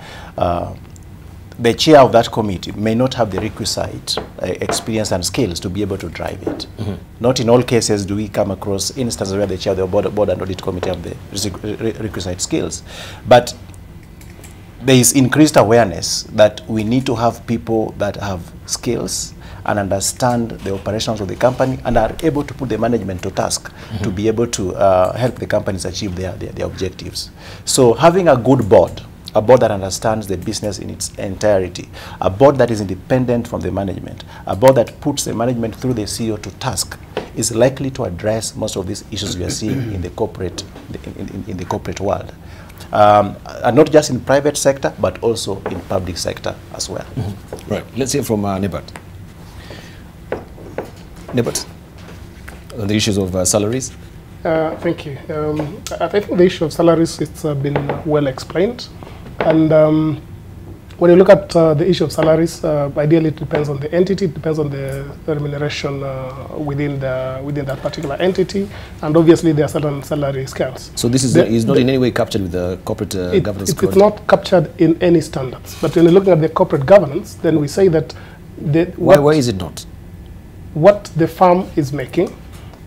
the chair of that committee may not have the requisite experience and skills to be able to drive it. Not in all cases do we come across instances where the chair of the board and audit committee have the requisite skills. But there is increased awareness that we need to have people that have skills and understand the operations of the company and are able to put the management to task to be able to help the companies achieve their objectives. So having a good board, a board that understands the business in its entirety, a board that is independent from the management, a board that puts the management through the CEO to task, is likely to address most of these issues we are seeing in the corporate in the corporate world. And not just in private sector, but also in public sector as well. Right. Let's hear from Nebat. Nebat, on the issues of salaries. Thank you. I think the issue of salaries, it's been well explained. And when you look at the issue of salaries, ideally it depends on the entity, it depends on the remuneration within that particular entity, and obviously there are certain salary scales. So this is not in any way captured with the corporate governance code? It's not captured in any standards. But when you're looking at the corporate governance, then we say that why is it not? What the firm is making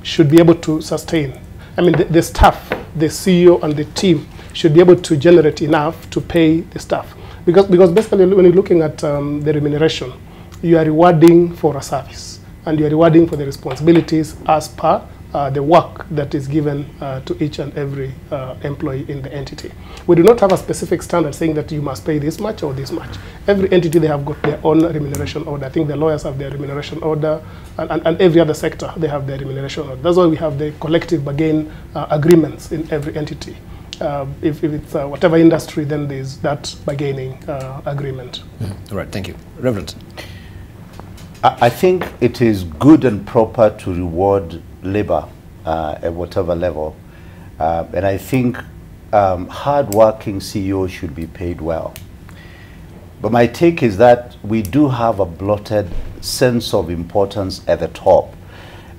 should be able to sustain. I mean, the staff, the CEO and the team should be able to generate enough to pay the staff. Because basically when you're looking at the remuneration, you are rewarding for a service and you are rewarding for the responsibilities as per the work that is given to each and every employee in the entity. We do not have a specific standard saying that you must pay this much or this much. Every entity, they have got their own remuneration order. I think the lawyers have their remuneration order, and every other sector, they have their remuneration order. That's why we have the collective bargain agreements in every entity. If it's whatever industry, then there's that bargaining agreement. All right, thank you. Reverend. I think it is good and proper to reward labor at whatever level. And I think hard-working CEOs should be paid well. But my take is that we do have a blotted sense of importance at the top,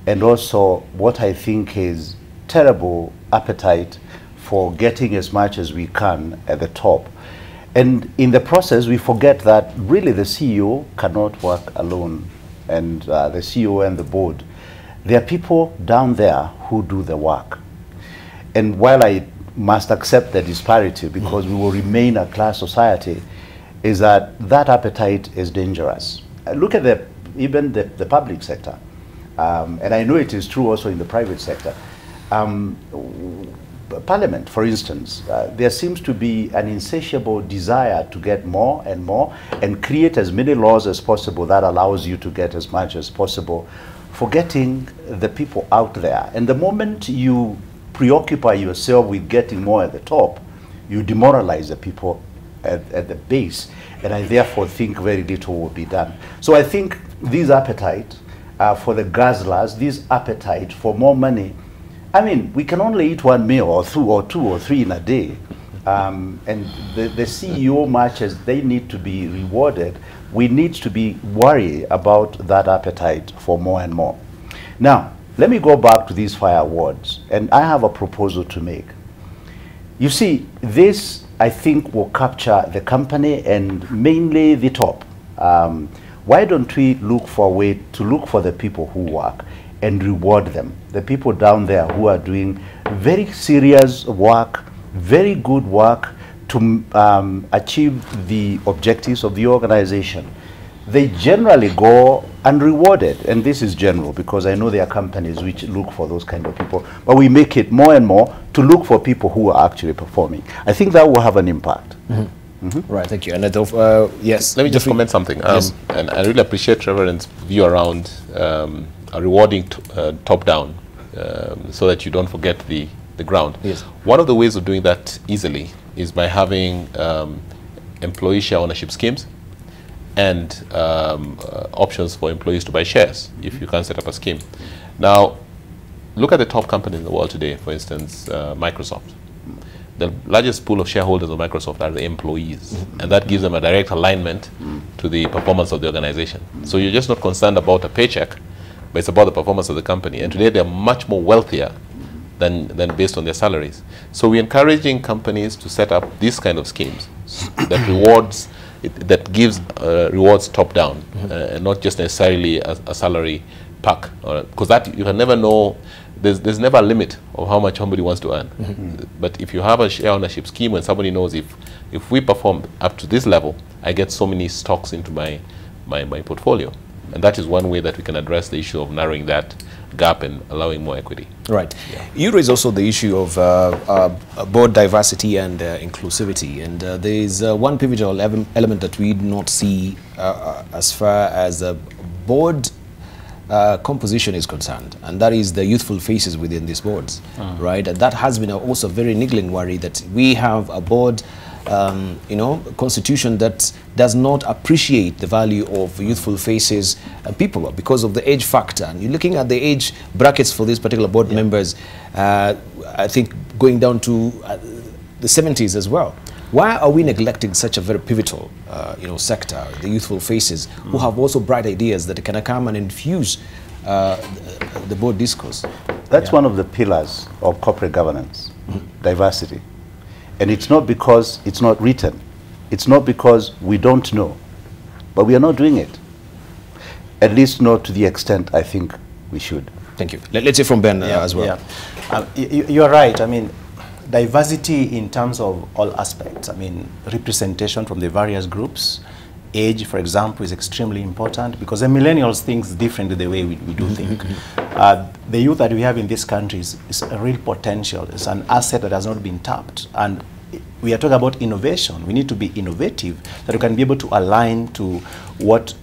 and also what I think is terrible appetite for getting as much as we can at the top. And in the process, we forget that really the CEO cannot work alone, and the CEO and the board. There are people down there who do the work. And while I must accept the disparity, because we will remain a class society, is that appetite is dangerous. Look at even the public sector. And I know it is true also in the private sector. Parliament, for instance, there seems to be an insatiable desire to get more and more and create as many laws as possible that allows you to get as much as possible, forgetting the people out there. And the moment you preoccupy yourself with getting more at the top, you demoralize the people at the base. And I therefore think very little will be done. So I think this appetite for the guzzlers, this appetite for more money, I mean, we can only eat one meal or two or three in a day. And the CEO matches, they need to be rewarded. We need to be worried about that appetite for more and more. Now, let me go back to these fire awards. And I have a proposal to make. You see, this, I think, will capture the company and mainly the top. Why don't we look for a way to look for the people who work and reward them? The people down there who are doing very serious work, very good work to achieve the objectives of the organization. They generally go unrewarded, and this is general because I know there are companies which look for those kind of people, but we make it more and more to look for people who are actually performing. I think that will have an impact. Right, thank you. And yes, let me just comment something. Yes. And I really appreciate Reverend's view around a rewarding top-down, so that you don't forget the ground. Yes. One of the ways of doing that easily is by having employee share ownership schemes and options for employees to buy shares if you can't set up a scheme. Now, look at the top companies in the world today, for instance, Microsoft. The largest pool of shareholders of Microsoft are the employees, and that gives them a direct alignment to the performance of the organization. So you're just not concerned about a paycheck, but it's about the performance of the company. And today they're much more wealthier than based on their salaries. So we're encouraging companies to set up these kind of schemes that rewards, that gives rewards top down, and not just necessarily a salary pack, because that you can never know. There's never a limit of how much somebody wants to earn. But if you have a share ownership scheme, when somebody knows if we perform up to this level, I get so many stocks into my portfolio, and that is one way that we can address the issue of narrowing that gap and allowing more equity. Right. Yeah. You raise also the issue of board diversity and inclusivity, and there is one pivotal element that we do not see as far as board composition is concerned, and that is the youthful faces within these boards, right? And that has been also a very niggling worry, that we have a board constitution that does not appreciate the value of youthful faces and people because of the age factor. And you're looking at the age brackets for these particular board members, I think going down to the 70s as well. Why are we neglecting such a very pivotal sector, the youthful faces, who have also bright ideas that can come and infuse the board discourse? That's one of the pillars of corporate governance, diversity. And it's not because it's not written. It's not because we don't know. But we are not doing it. At least not to the extent I think we should. Thank you. Let's hear from Ben as well. You're right. I mean, diversity in terms of all aspects. I mean, representation from the various groups. Age, for example, is extremely important because the millennials think differently the way we do think. The youth that we have in this country is a real potential. It's an asset that has not been tapped. And we are talking about innovation. We need to be innovative, that we can be able to align to what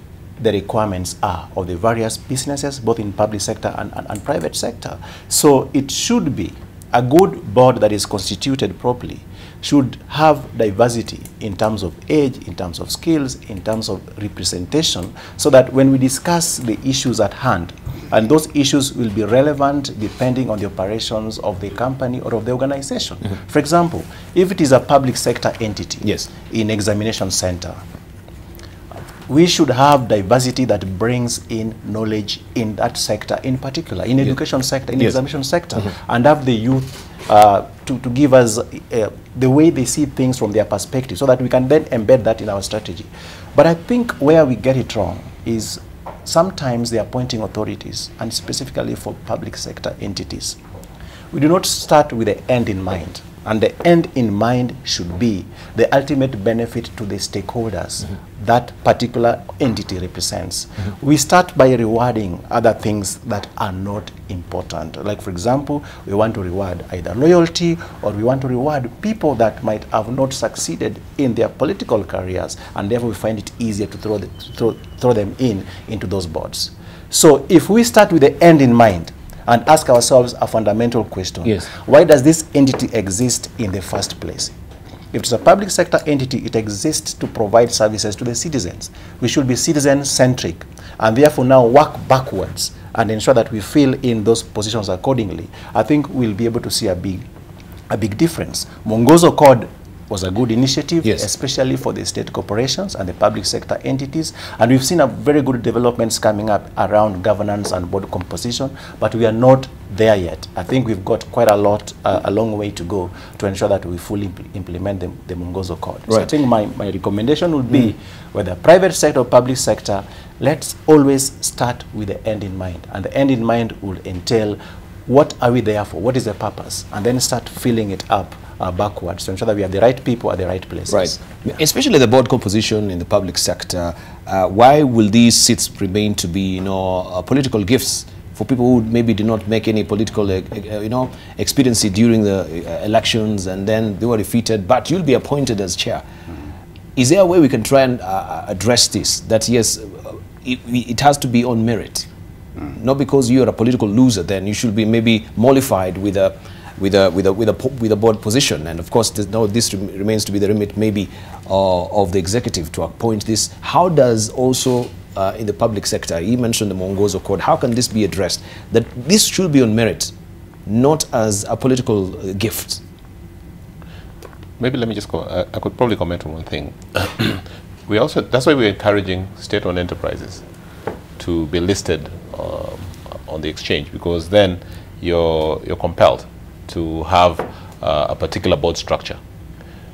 the requirements are of the various businesses, both in public sector and private sector. So it should be a good board that is constituted properly should have diversity in terms of age, in terms of skills, in terms of representation, so that when we discuss the issues at hand, and those issues will be relevant depending on the operations of the company or of the organization. For example, if it is a public sector entity in examination center, we should have diversity that brings in knowledge in that sector in particular, in education sector, in examination sector, and have the youth to give us the way they see things from their perspective, so that we can then embed that in our strategy. But I think where we get it wrong is sometimes the appointing authorities, and specifically for public sector entities, we do not start with the end in mind. And the end in mind should be the ultimate benefit to the stakeholders that particular entity represents. We start by rewarding other things that are not important. Like, for example, we want to reward either loyalty, or we want to reward people that might have not succeeded in their political careers, and therefore we find it easier to throw them into those boards. So if we start with the end in mind, and ask ourselves a fundamental question. Why does this entity exist in the first place? If it's a public sector entity, it exists to provide services to the citizens. We should be citizen-centric, and therefore now work backwards and ensure that we fill in those positions accordingly. I think we'll be able to see a big difference. Mwongozo Code was a good initiative, yes, especially for the state corporations and the public sector entities. And we've seen a very good developments coming up around governance and board composition, but we are not there yet. I think we've got quite a long way to go to ensure that we fully implement the Mwongozo Code. Right. So I think my recommendation would be, whether private sector or public sector, let's always start with the end in mind. And the end in mind will entail, what are we there for? What is the purpose? And then start filling it up backwards to ensure that we have the right people at the right places. Right. Especially the board composition in the public sector. Why will these seats remain to be, political gifts for people who maybe did not make any political, expediency during the elections, and then they were defeated, but you'll be appointed as chair? Is there a way we can try and address this? That yes, it has to be on merit, not because you're a political loser. Then you should be maybe mollified with a board position. And of course, this remains to be the remit maybe of the executive to appoint this. How does also in the public sector, you mentioned the Mwongozo Code, how can this be addressed? That this should be on merit, not as a political gift. Maybe let me just go. I could probably comment on one thing. That's why we're encouraging state-owned enterprises to be listed on the exchange, because then you're compelled to have a particular board structure,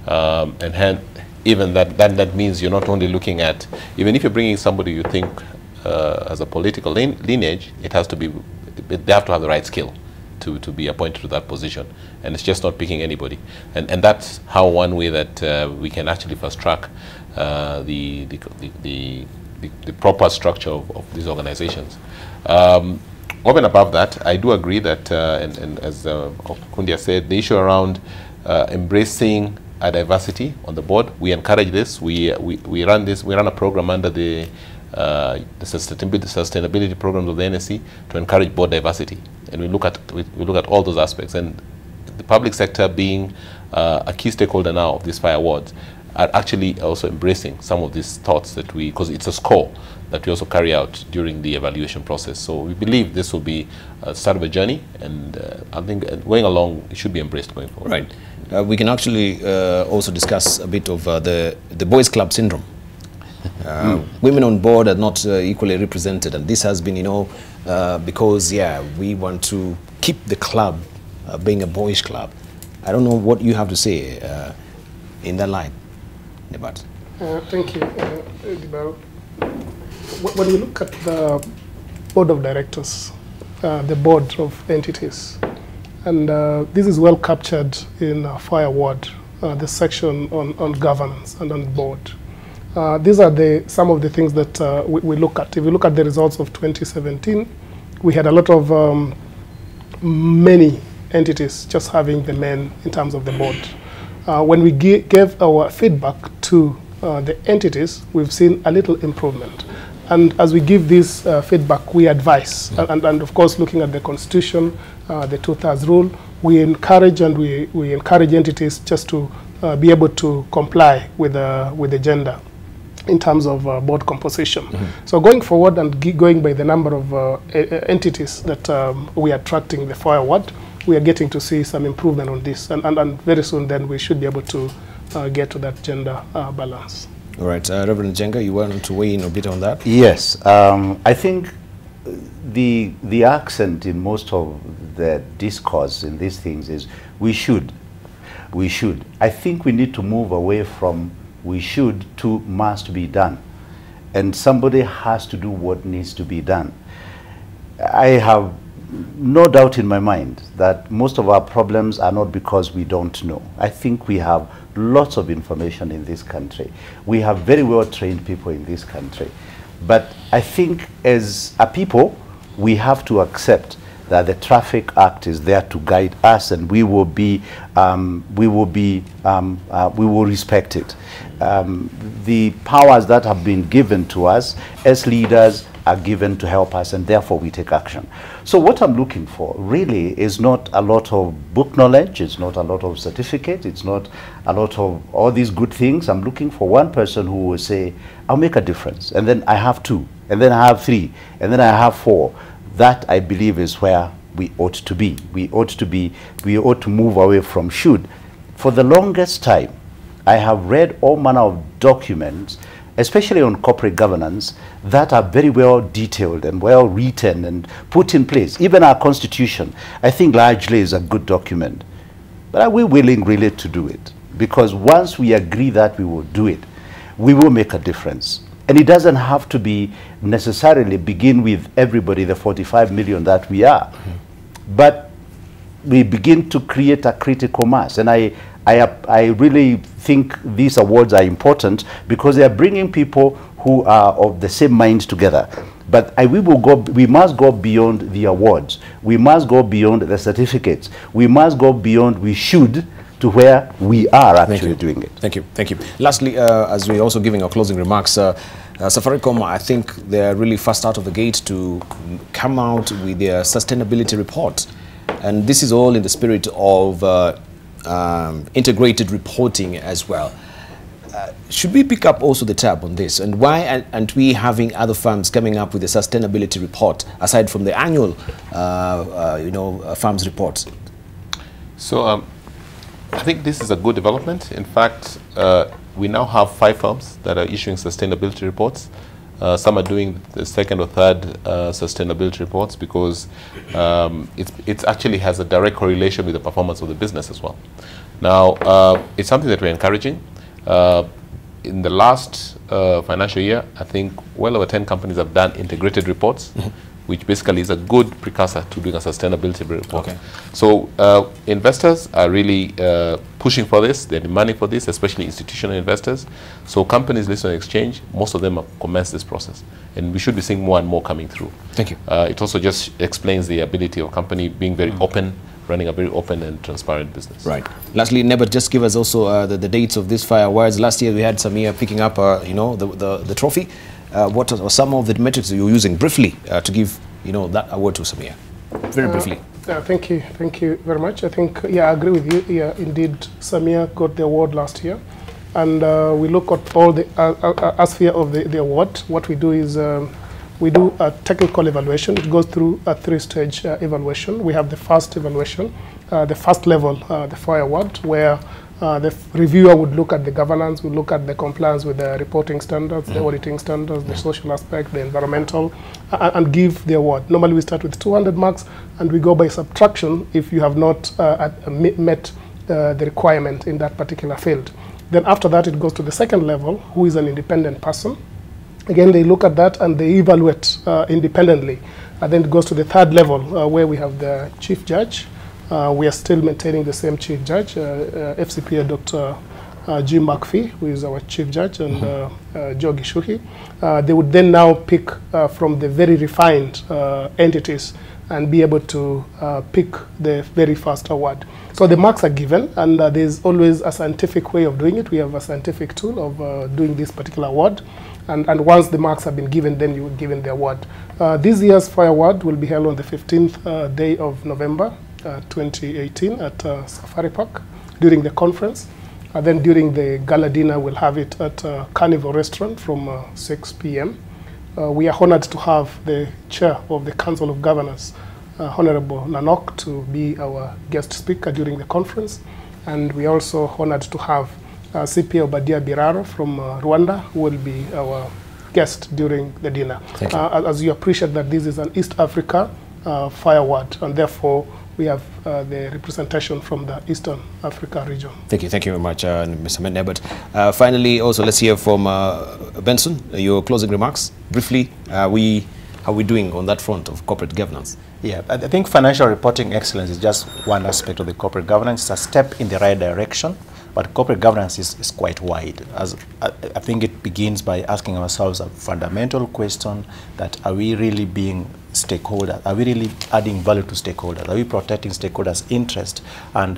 and hence even that means you're not only looking at, even if you're bringing somebody you think as a political lineage, it has to be, they have to have the right skill to be appointed to that position, and it's just not picking anybody, and that's how one way that we can actually fast track the proper structure of these organizations. Over and above that, I do agree that, and as Kundia said, the issue around embracing a diversity on the board, we encourage this. We run a program under the sustainability programs of the NSC to encourage board diversity, and we look at all those aspects. And the public sector, being a key stakeholder now of these FIRE awards, are actually also embracing some of these thoughts that because it's a score that we also carry out during the evaluation process. So we believe this will be a start of a journey, and I think going along, it should be embraced going forward. Right. We can actually also discuss a bit of the boys' club syndrome. Women on board are not equally represented, and this has been, because we want to keep the club being a boys' club. I don't know what you have to say in that line, Nebat. Thank you, Dibao. When we look at the board of directors, the board of entities, and this is well captured in FIRE award, the section on governance and on board. These are some of the things that we look at. If you look at the results of 2017, we had a lot of many entities just having the men in terms of the board. When we gave our feedback to the entities, we've seen a little improvement. And as we give this feedback, we advise. And of course, looking at the Constitution, the 2/3 rule, we encourage entities just to be able to comply with the gender in terms of board composition. So going forward and going by the number of entities that we are attracting the FIRE award, we are getting to see some improvement on this. And very soon then we should be able to get to that gender balance. All right, Reverend Jenga, you wanted to weigh in a bit on that? Yes, I think the accent in most of the discourse in these things is we should. I think we need to move away from we should to must be done. And somebody has to do what needs to be done. I have no doubt in my mind that most of our problems are not because we don't know. I think we have lots of information in this country. We have very well trained people in this country. But I think as a people, we have to accept that the Traffic Act is there to guide us, and we will respect it. The powers that have been given to us as leaders are given to help us, and therefore we take action. So what I'm looking for really is not a lot of book knowledge, it's not a lot of certificate, it's not a lot of all these good things. I'm looking for one person who will say, I'll make a difference, and then I have 2, and then I have 3, and then I have 4. That, I believe, is where we ought to be. We ought to move away from should. For the longest time, I have read all manner of documents, especially on corporate governance, that are very well detailed and well written and put in place. Even our constitution, I think largely is a good document. But are we willing really to do it? Because once we agree that we will do it, we will make a difference. And it doesn't have to be necessarily begin with everybody, the 45 million that we are. But we begin to create a critical mass. And I really think these awards are important because they are bringing people who are of the same mind together. But we must go beyond the awards. We must go beyond the certificates. We must go beyond we should to where we are actually doing it. Thank you. Thank you. Lastly, as we're also giving our closing remarks, Safaricom, I think they're really fast out of the gate to come out with their sustainability report. And this is all in the spirit of integrated reporting as well. Should we pick up also the tab on this? And why aren't we having other firms coming up with a sustainability report aside from the annual, firms reports? So I think this is a good development. In fact, we now have 5 firms that are issuing sustainability reports. Some are doing the second or third sustainability reports because it actually has a direct correlation with the performance of the business as well. Now, it's something that we're encouraging. In the last financial year, I think well over 10 companies have done integrated reports, which basically is a good precursor to doing a sustainability report. Okay. So investors are really pushing for this. They're demanding for this, especially institutional investors. So companies listed on exchange, most of them have commenced this process. And we should be seeing more and more coming through. Thank you. It also just explains the ability of a company being very open, running a very open and transparent business. Right. Lastly, Nebert, just give us also the dates of these Fire Awards. Last year we had Samia picking up, the trophy. What are some of the metrics you're using briefly to give, that award to Samia? Very briefly. Thank you very much. I think, I agree with you. Yeah, indeed, Samia got the award last year. And we look at all the aspects of the award. What we do is we do a technical evaluation. It goes through a 3-stage evaluation. We have the first evaluation, the first level, the Fire Award, where the reviewer would look at the governance, would look at the compliance with the reporting standards, the auditing standards, the social aspect, the environmental, and give the award. Normally we start with 200 marks and we go by subtraction if you have not met the requirement in that particular field. Then after that it goes to the second level, who is an independent person. Again, they look at that and they evaluate independently. And then it goes to the third level where we have the chief judge. We are still maintaining the same chief judge, FCPA Dr. Jim McPhee, who is our chief judge, and Joe Gishuhi. They would then now pick from the very refined entities and be able to pick the very first award. So the marks are given, and there's always a scientific way of doing it. We have a scientific tool of doing this particular award. And once the marks have been given, then you are given the award. This year's Fire Award will be held on the 15th day of November 2018 at Safari Park during the conference. Then during the gala dinner, we'll have it at Carnival Restaurant from 6 p.m. We are honored to have the chair of the Council of Governors, Honorable Nanok, to be our guest speaker during the conference. And we are also honored to have CPA Obadia Biraro from Rwanda, who will be our guest during the dinner. As you appreciate that this is an East Africa Fire Award, and therefore we have the representation from the Eastern Africa region. Thank you very much, Mr. Nebert. Finally, also let's hear from Benson, your closing remarks. Briefly, how are we doing on that front of corporate governance? Yeah, I think financial reporting excellence is just one aspect of the corporate governance. It's a step in the right direction. But corporate governance is quite wide. As I think it begins by asking ourselves a fundamental question: that are we really being stakeholders? Are we really adding value to stakeholders? Are we protecting stakeholders' interest and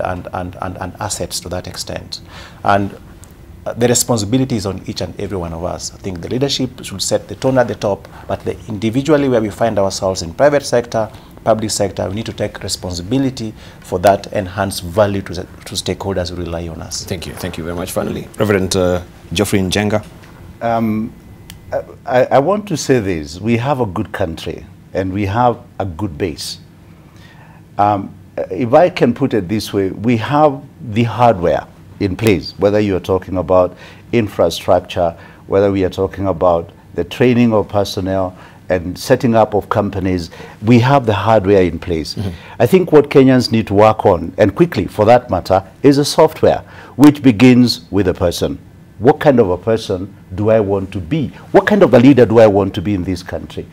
assets to that extent? And the responsibility is on each and every one of us. I think the leadership should set the tone at the top, but individually where we find ourselves in private sector, public sector, we need to take responsibility for that enhanced value to stakeholders who rely on us. Thank you very much. Finally, Reverend Geoffrey Njenga. I want to say this: we have a good country and we have a good base. If I can put it this way, we have the hardware in place, whether you are talking about infrastructure, whether we are talking about the training of personnel and setting up of companies, we have the hardware in place. I think what Kenyans need to work on, and quickly for that matter, is a software which begins with a person. What kind of a person do I want to be? What kind of a leader do I want to be in this country?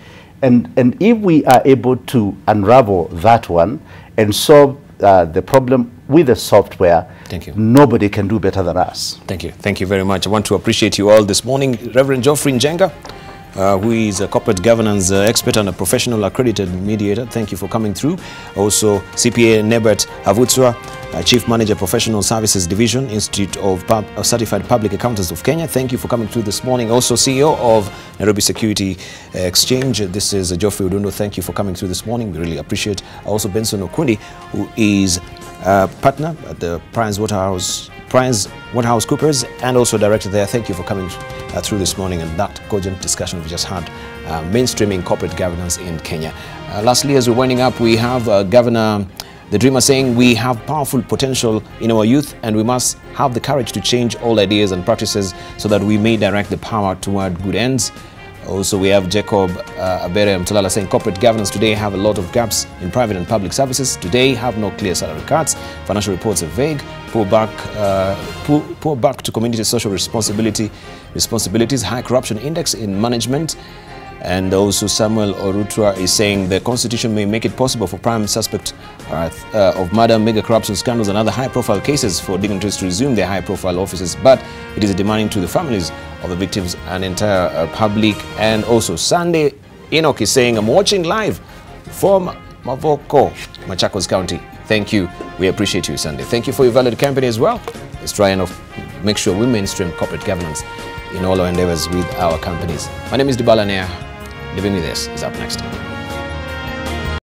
And if we are able to unravel that one and solve the problem with the software, thank you. Nobody can do better than us. Thank you. Thank you very much. I want to appreciate you all this morning. Reverend Geoffrey Njenga, who is a corporate governance expert and a professional accredited mediator. Thank you for coming through. Also, CPA Nebert Avutswa, Chief Manager, Professional Services Division, Institute of Certified Public Accountants of Kenya. Thank you for coming through this morning. Also, CEO of Nairobi Security Exchange. This is Geoffrey Udundo. Thank you for coming through this morning. We really appreciate. Also, Benson Okundi, who is a partner at the PricewaterhouseCoopers and also director there. Thank you for coming through this morning and that cogent discussion we just had, mainstreaming corporate governance in Kenya. Lastly, as we're winding up, we have Governor The Dreamer saying we have powerful potential in our youth and we must have the courage to change all ideas and practices so that we may direct the power toward good ends. Also, we have Jacob Abere Mtalala saying corporate governance today have a lot of gaps in private and public services. Today have no clear salary cuts. Financial reports are vague. Poor back to community social responsibilities. High corruption index in management. And also Samuel Orutua is saying the constitution may make it possible for prime suspect of murder, mega corruption scandals and other high-profile cases for dignitaries to resume their high-profile offices, but it is demanding to the families of the victims and entire public. And also Sunday Enoch is saying, I'm watching live from Mavoko, Machakos County. Thank you. We appreciate you, Sunday. Thank you for your valid campaign as well. Let's try and make sure we mainstream corporate governance in all our endeavors with our companies. My name is Dibala Nea. Living with This is up next.